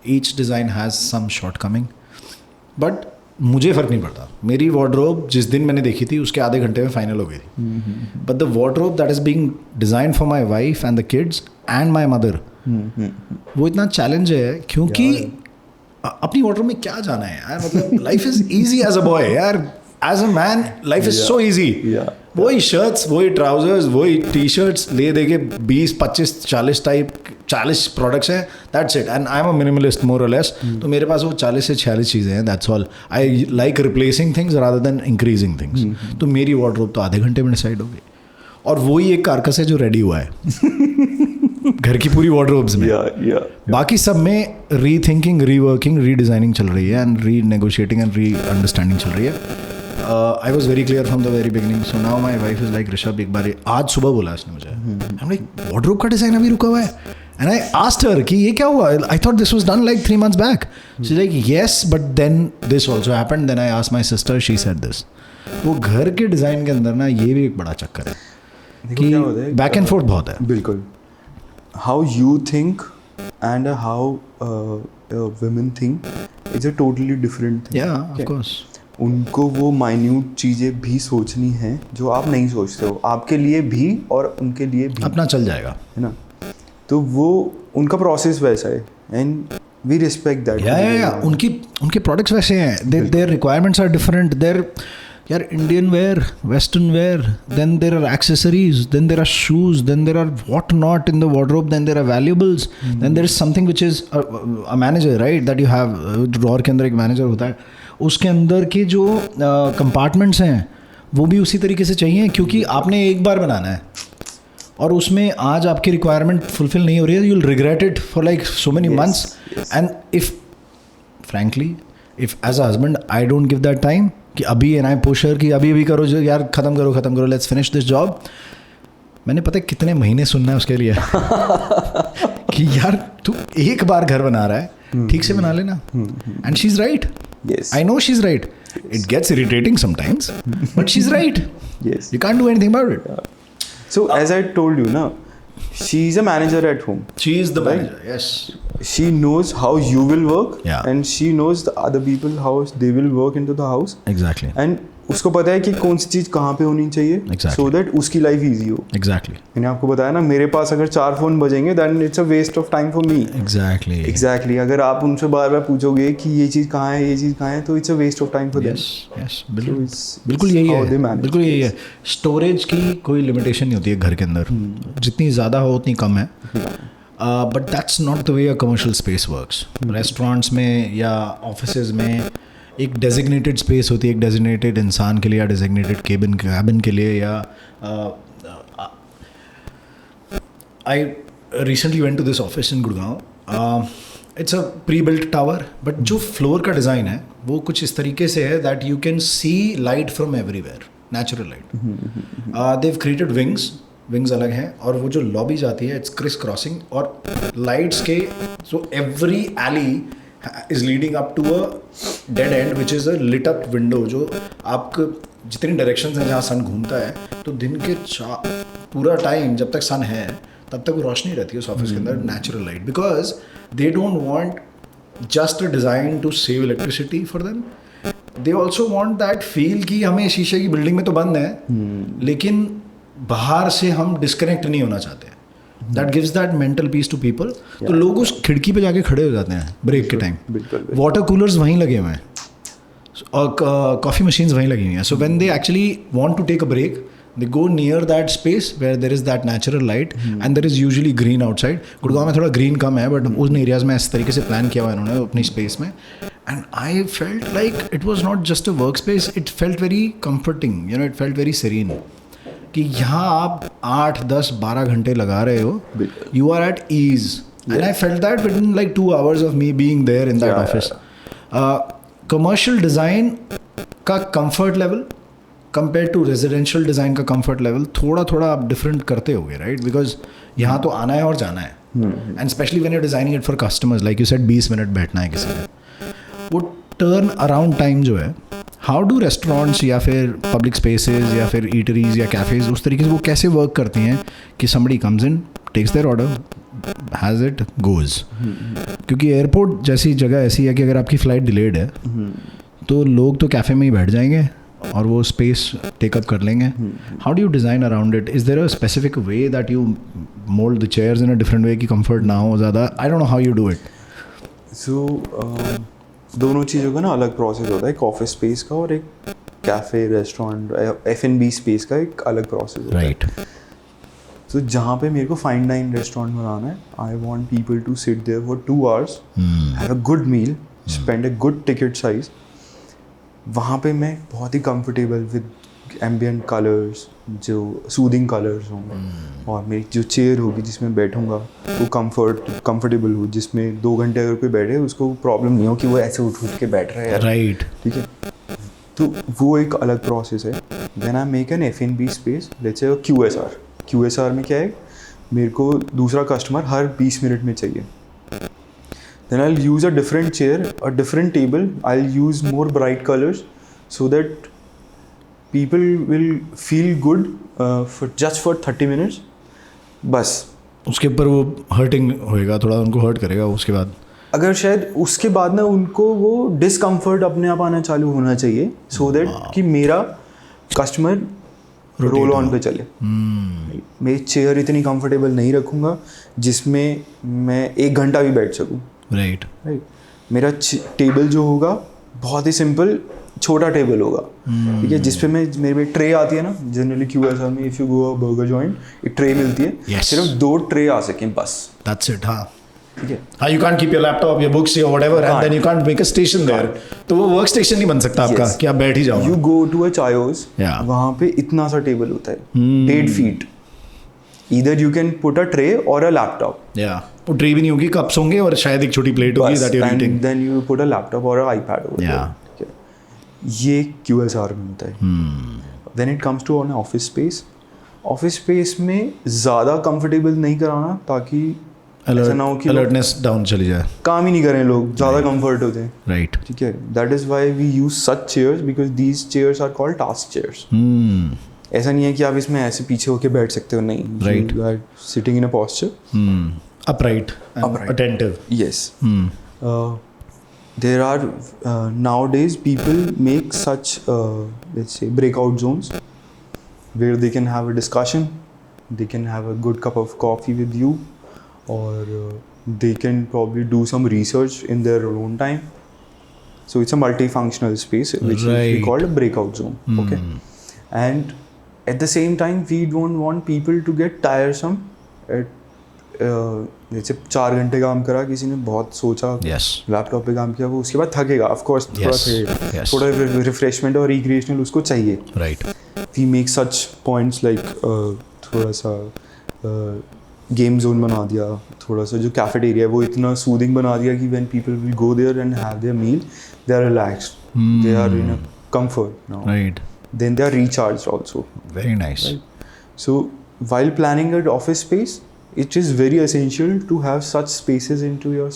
each design has some shortcoming, but मुझे फ़र्क नहीं पड़ता। मेरी वार्डरोब जिस दिन मैंने देखी थी उसके आधे घंटे में फाइनल हो गई थी, but the wardrobe that is being design for my wife and the kids and my mother, वो इतना चैलेंज है क्योंकि अपनी वार्डरोब में क्या जाना है यार, मतलब life is easy as a boy यार, as a man life is so easy. वही शर्ट्स, वही ट्राउजर्स, वही टी शर्ट्स ले दे के 20, 25, 40 टाइप 40 प्रोडक्ट्स हैं, that's it. And I am a minimalist more or less. तो मेरे पास वो 40 से 46 चीज़ें हैं, that's all. I like replacing things rather than increasing things. तो मेरी वार्डरोब तो आधे घंटे में डिसाइड हो गई. और वही एक कारकस है जो रेडी हुआ है घर की पूरी वार्डरोब्स में. बाकी सब में रीथिंकिंग, रीवर्किंग, रीडिजाइनिंग चल रही है and re negotiating and re understanding चल रही है. I was very clear from the very beginning. So now my wife is like, Rishabh, एक बार आज सुबह बोला इसने मुझे. I'm like, wardrobe का डिज़ाइन अभी रुका हुआ है. And I asked her कि ये क्या हुआ? I thought this was done like 3 months back. She's like, yes, but then this also happened. Then I asked my sister, she said this. वो घर के डिज़ाइन के अंदर ना ये भी एक बड़ा चक्कर है कि बैक एंड फोर्थ बहुत है. बिल्कुल. How you think and how women think is a totally different thing. Yeah, of course. उनको वो माइन्यूट चीज़ें भी सोचनी हैं जो आप नहीं सोचते हो, आपके लिए भी और उनके लिए भी. अपना चल जाएगा, है ना. तो वो उनका प्रोसेस वैसा है एंड वी रिस्पेक्ट दैट. या उनके प्रोडक्ट्स वैसे हैं. Their requirements are different. There यार Indian wear, western wear, then there are accessories, then there are shoes, then there are what not in the wardrobe, then there are valuables, then there is something which is a manager, right, that you have. Drawer के अंदर एक manager होता है, उसके अंदर के जो compartments हैं वो भी उसी तरीके से चाहिए, क्योंकि आपने एक बार बनाना है और उसमें आज आपकी रिक्वायरमेंट फुलफिल नहीं हो रही है. You will regret it for like so many months. And if frankly if as a husband I don't give that time कि अभी एंड आई पुश हर कि अभी करो जो यार, ख़त्म करो, लेट्स फिनिश दिस जॉब. मैंने पता है कितने महीने सुनना है उसके लिए कि यार तू एक बार घर बना रहा है, ठीक से बना लेना. And she is right. Yes. I know she's right. It gets irritating sometimes, but she's right. Yes. You can't do anything about it. So as I told you, na, she's a manager at home. She is the Right? manager. Yes. She knows how you will work, Yeah. and she knows the other people how they will work into the house. Exactly. And उसको पता है कि कौन सी चीज़ कहाँ पे होनी चाहिए, Exactly. so that उसकी लाइफ इजी हो. Exactly. मैंने आपको बताया ना, मेरे पास अगर 4 phone बजेंगे then it's a waste of time for me. Exactly. Exactly. अगर आप उनसे बार बार पूछोगे कि ये चीज़ कहाँ है, ये चीज़ कहाँ है, तो it's a waste of time for them. Yes. Yes. So बिल्कुल. it's बिल्कुल यही how they है. manage. बिल्कुल यही है. स्टोरेज की कोई लिमिटेशन नहीं होती है घर के अंदर. जितनी ज़्यादा हो उतनी कम है. But that's not the way a commercial space works. Restaurants में या ऑफिसेज में एक डेजिग्नेटेड स्पेस होती है, एक डेजिग्नेटेड इंसान के लिए या डेजिग्नेटेड कैबिन के लिए. या I recently went to this office in Gurgaon. It's a pre built tower, but जो फ्लोर का डिज़ाइन है वो कुछ इस तरीके से है that you can see light from everywhere, natural light. They've created wings अलग हैं, और वो जो लॉबी जाती है इट्स क्रिस क्रॉसिंग, और लाइट्स के so every aisle is leading up to a dead end which is a lit up window. जो आपके जितनी डायरेक्शंस हैं जहाँ सन घूमता है, तो दिन के पूरा टाइम जब तक सन है तब तक वो रोशनी रहती है उस ऑफिस के अंदर, natural light, because they don't want just a design to save electricity for them. They also want that feel कि हमें शीशे की बिल्डिंग में तो बंद है, लेकिन बाहर से हम डिस्कनेक्ट नहीं होना चाहते. That gives that mental peace to people. तो लोग उस खिड़की पे जाके खड़े हो जाते हैं ब्रेक के टाइम. वाटर कूलर्स वहीं लगे हुए हैं और कॉफ़ी मशीन्स वहीं लगी हुई हैं. So when they actually want to take a break, they go near that space where there is that natural light, and there is usually green outside. Gurgaon में थोड़ा ग्रीन कम है, बट उन एरियाज़ में इस तरीके से प्लान किया हुआ है इन्होंने अपनी स्पेस में. And I felt like it was not just a work space, it felt very comforting, it felt very serine कि यहाँ आप 8, 10, 12 घंटे लगा रहे हो, you are at ease. And I felt that within like 2 hours of me being there in that office. Commercial design का comfort level compare to residential design का comfort level थोड़ा आप डिफरेंट करते होगे, राइट, बिकॉज यहाँ तो आना है और जाना है. And specially when you designing it for customers, like you said 20 minute बैठना है किसी ने, वो टर्न अराउंड टाइम जो है, हाउ डू रेस्टोरेंट्स या फिर पब्लिक स्पेसेस या फिर ईटरीज या कैफ़ेज उस तरीके से वो कैसे वर्क करती हैं कि somebody comes in, takes their order, has it, goes. क्योंकि एयरपोर्ट जैसी जगह ऐसी है कि अगर आपकी फ़्लाइट डिलेड है तो लोग तो कैफ़े में ही बैठ जाएंगे और वो स्पेस टेकअप कर लेंगे. How do you design around it? Is there a specific way that you mould the chairs in a different way कि कंफर्ट ना हो ज़्यादा? I don't know how you do it. So दोनों चीज़ों का ना अलग प्रोसेस होता है, एक ऑफिस स्पेस का और एक कैफ़े रेस्टोरेंट F&B स्पेस का एक अलग प्रोसेस है. राइट. तो जहाँ पे मेरे को फाइन डाइन रेस्टोरेंट बनाना है, I want people to sit there for 2 hours, have a good meal, spend a good ticket size. वहाँ पे मैं बहुत ही कंफर्टेबल विद एम्बियंट कलर्स, जो सूदिंग कलर्स होंगे, और मेरी जो चेयर होगी जिसमें बैठूंगा वो कंफर्टेबल हो, जिसमें 2 घंटे अगर कोई बैठे उसको प्रॉब्लम नहीं हो कि वो ऐसे उठ के बैठ रहा है यार. राइट. ठीक है. तो वो एक अलग प्रोसेस है. Then I make an F&B space, let's say QSR. QSR में क्या है, मेरे को दूसरा कस्टमर हर 20 मिनट में चाहिए. Then I use a different chair, a different table, I use more bright colours so that people will feel good for 30 minutes. बस उसके ऊपर वो हर्टिंग होएगा, थोड़ा उनको हर्ट करेगा. उसके बाद अगर शायद उसके बाद ना उनको वो डिस्कम्फर्ट अपने आप आना चालू होना चाहिए, सो दैट कि मेरा कस्टमर रोल ऑन पे चले. मैं चेयर इतनी कंफर्टेबल नहीं रखूँगा जिसमें मैं 1 घंटा भी बैठ सकूँ. राइट. मेरा टेबल जो होगा बहुत ही सिंपल छोटा टेबल होगा. ठीक है. जिसपे मेरे पे ट्रे आती है ना, जनरली QSR में if you go a burger joint एक ट्रे मिलती है. Yes. सिर्फ 2 ट्रे आ सकें बस. That's it. हाँ. ठीक है. हाँ, you can't keep your laptop, your books, your whatever, and then you can't make a station there. तो वो वर्क स्टेशन नहीं बन सकता आपका कि आप बैठ ही जाओ. You go to a Chayos, Yeah. वहाँ पे इतना सा टेबल होता है 8 feet. Either you can put a tray or a laptop. Yeah. वो ट्रे भी नहीं होगी, कप्स होंगे और शायद एक छोटी प्लेट होगी that you're eating. And then you put a laptop or a iPad over Yeah. there. ठीक है. ये QSR में होता है. When it comes to an office space, office space में ज़्यादा कंफर्टेबल नहीं कराना ताकि ऐसा ना हो कि अलर्टनेस डाउन चली जाए, काम ही नहीं करें लोग, ज़्यादा कंफर्ट होते हैं. राइट. ठीक है. That is why we use such chairs because these chairs are called task chairs. ऐसा नहीं है कि आप इसमें ऐसे पीछे होके बैठ सकते हो, नहीं. Right. You are sitting in a posture. Upright and attentive. Yes. There are nowadays people make such let's say breakout zones where they can have a discussion, they can have a good cup of coffee with you, or they can probably do some research in their own time. So it's a multifunctional space which we Right. call a breakout zone. Okay. And at the same time we don't want people to get tiresome at जैसे 4 घंटे काम करा किसी ने, बहुत सोचा, Yes. Laptop पे काम किया, वो उसके बाद थकेगा. ऑफ कोर्स थोड़ा थकेगा. Yes. थोड़ा रिफ्रेशमेंट और रिक्रिएशनल उसको चाहिए. Right. We make such points like थोड़ा सा गेम जोन बना दिया, थोड़ा सा जो कैफेटेरिया है वो इतना सूदिंग बना दिया कि when people will go there and have their meal they are relaxed, they are in a comfort now, right. Then they are recharged also. Very nice. So while planning an office space, it is very essential to have such spaces into your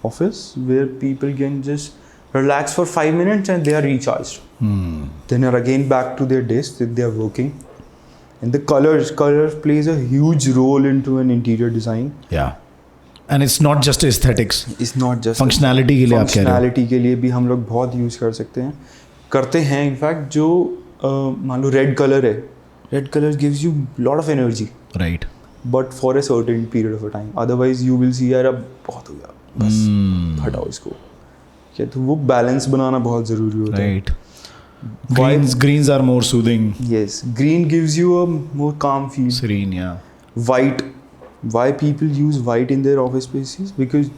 office where people can just relax for 5 minutes and they are recharged. Then are again back to their desk that they are working. And the colors plays a huge role into an interior design. Yeah. And it's not just aesthetics. It's not just Functionality के लिए आप कह रहे हो. functionality के लिए भी हम लोग बहुत यूज़ कर सकते हैं, करते हैं. इनफैक्ट जो मान लो रेड कलर है, red colour gives you lot of energy, right. But for a certain period of time. Otherwise you will see यार अब बहुत हो गया, बस हटाओ इसको. क्या तो वो बैलेंस बनाना बहुत ज़रूरी होता है. Right. Greens are more soothing. Yes, green gives you a more calm feel. Serene, yeah. White, why people use white in their office spaces? Because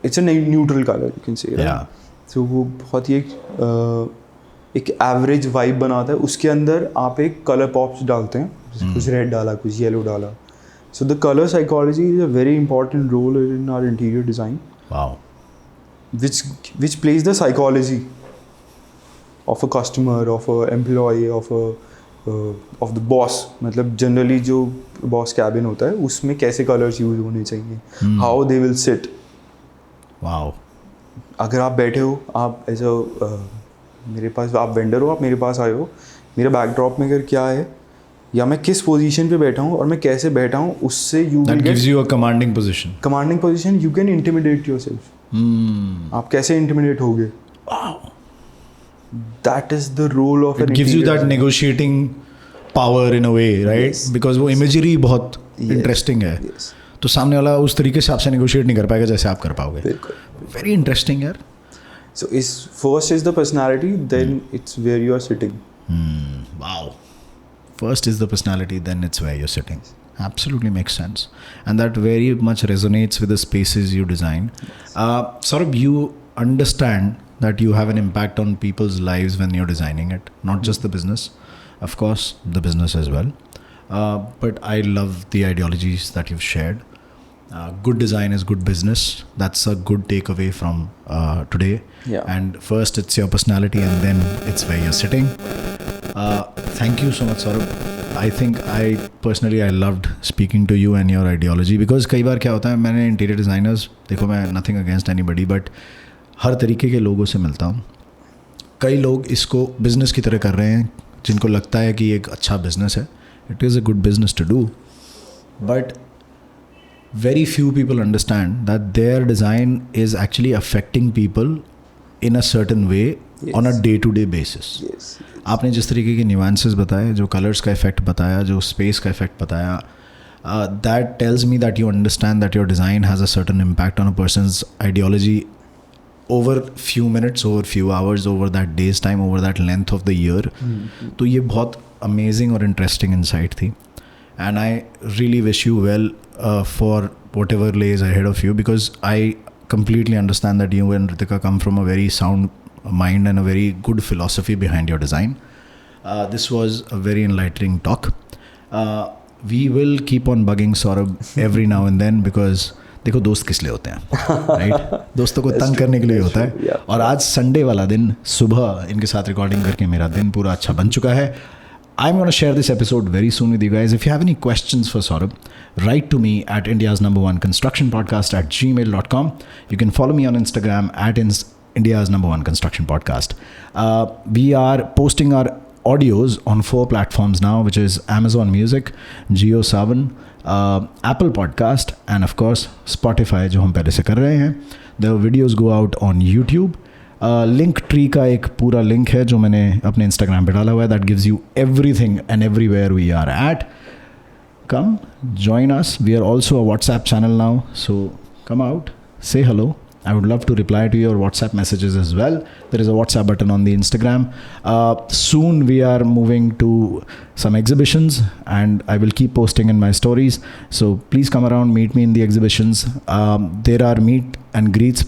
it's a neutral color, you can say, right? Yeah. So वो बहुत ही एक average vibe बनाता है. उसके अंदर आप एक colour pops डालते हैं, कुछ रेड डाला, कुछ येलो डाला. So the color psychology is a very important role in our interior design. Wow. Which plays the psychology of a customer, of a employee, of the boss. मतलब generally जो boss cabin होता है उसमें कैसे colours use होने चाहिए, how they will sit. Wow. अगर आप बैठे हो, आप ऐसा मेरे पास, आप वेंडर हो, आप मेरे पास आए हो, मेरा बैकड्रॉप में अगर क्या है या मैं किस पोजीशन पे बैठा हूँ और मैं कैसे बैठा हूँ, उससे you That gives you a commanding position. Commanding position. You can intimidate yourself. आप कैसे इंटिमिडेट होगे? Wow. That is the role of It an gives you interior that design. negotiating power in a way, right? Yes. Because वो imagery बहुत Yes. interesting है. Yes. तो सामने वाला उस तरीके से आपसे negotiate नहीं कर पाएगा जैसे आप कर पाओगे. बिल्कुल. Very interesting यार. So first is the personality, then it's where you are sitting. Wow. First is the personality, then it's where you're sitting. Absolutely makes sense. And that very much resonates with the spaces you design. Saurabh, you understand that you have an impact on people's lives when you're designing it, not just the business, of course, the business as well. But I love the ideologies that you've shared. Good design is good business. That's a good takeaway from today. Yeah. And first it's your personality, and then it's where you're sitting. Thank you so much, Saurabh. I think I loved speaking to you and your ideology, because कई बार क्या होता है, मैंने interior designers, देखो मैं nothing against anybody, but हर तरीके के लोगों से मिलता हूँ. कई लोग इसको बिज़नेस की तरह कर रहे हैं, जिनको लगता है कि एक अच्छा बिज़नेस है. It is a good business to do, but very few people understand that their design is actually affecting people in a certain way. Yes. On a day-to-day basis. Yes. आपने जिस तरीके के nuances बताए, जो colors का effect बताया, जो space का effect बताया, that tells me that you understand that your design has a certain impact on a person's ideology over few minutes, over few hours, over that day's time, over that length of the year. तो ये बहुत amazing और interesting insight थी. And I really wish you well for whatever lays ahead of you, because I completely understand that you and Ritika come from a very sound mind and a very good philosophy behind your design. This was a very enlightening talk. We will keep on bugging Saurabh every now and then, because देखो दोस्त किस लिए होते हैं, right? दोस्तों को तंग करने के लिए होता है. और आज संडे वाला दिन, सुबह इनके साथ रिकॉर्डिंग करके मेरा दिन पूरा अच्छा बन चुका है. I'm going to share this episode very soon with you guys. If you have any questions for Saurabh, write to me at India's #1 construction podcast @gmail.com. You can follow me on Instagram at India's #1 construction podcast. We are posting our audios on 4 platforms now, which is Amazon Music, JioSaavn, Apple Podcast, and of course Spotify, जो हम पहले से कर रहे हैं. The videos go out on YouTube. Link tree का एक पूरा लिंक है जो मैंने अपने इंस्टाग्राम पे डाला हुआ है, that gives you everything and everywhere we are at. Come join us. We are also a WhatsApp channel now, so come out, say hello. I would love to reply to your WhatsApp messages as well. There is a WhatsApp button on the Instagram. Soon we are moving to some exhibitions, and I will keep posting in my stories. So please come around, meet me in the exhibitions. There are meet and greets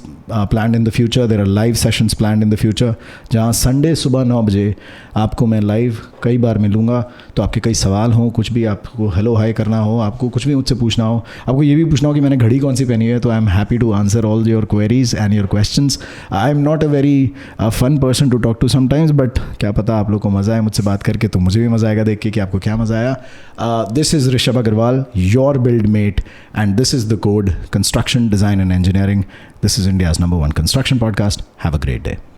planned in the future. There are live sessions planned in the future, जहाँ Sunday सुबह 9 बजे आपको मैं live कई बार मिलूँगा. तो आपके कई सवाल हों, कुछ भी आपको हेलो हाई करना हो, आपको कुछ भी मुझसे पूछना हो, आपको ये भी पूछना हो कि मैंने घड़ी कौन सी पहनी है, तो I am happy to answer all your queries and your questions. I am not a very fun person to talk to sometimes, but क्या पता आप लोग को मज़ा आए मुझसे बात करके, तो मुझे भी मज़ा आएगा देख के कि आपको क्या मज़ा आया. This is Rishabh Agarwal, your build mate, and this is the code, construction, design and engineering. This is India's #1 construction podcast. Have a great day.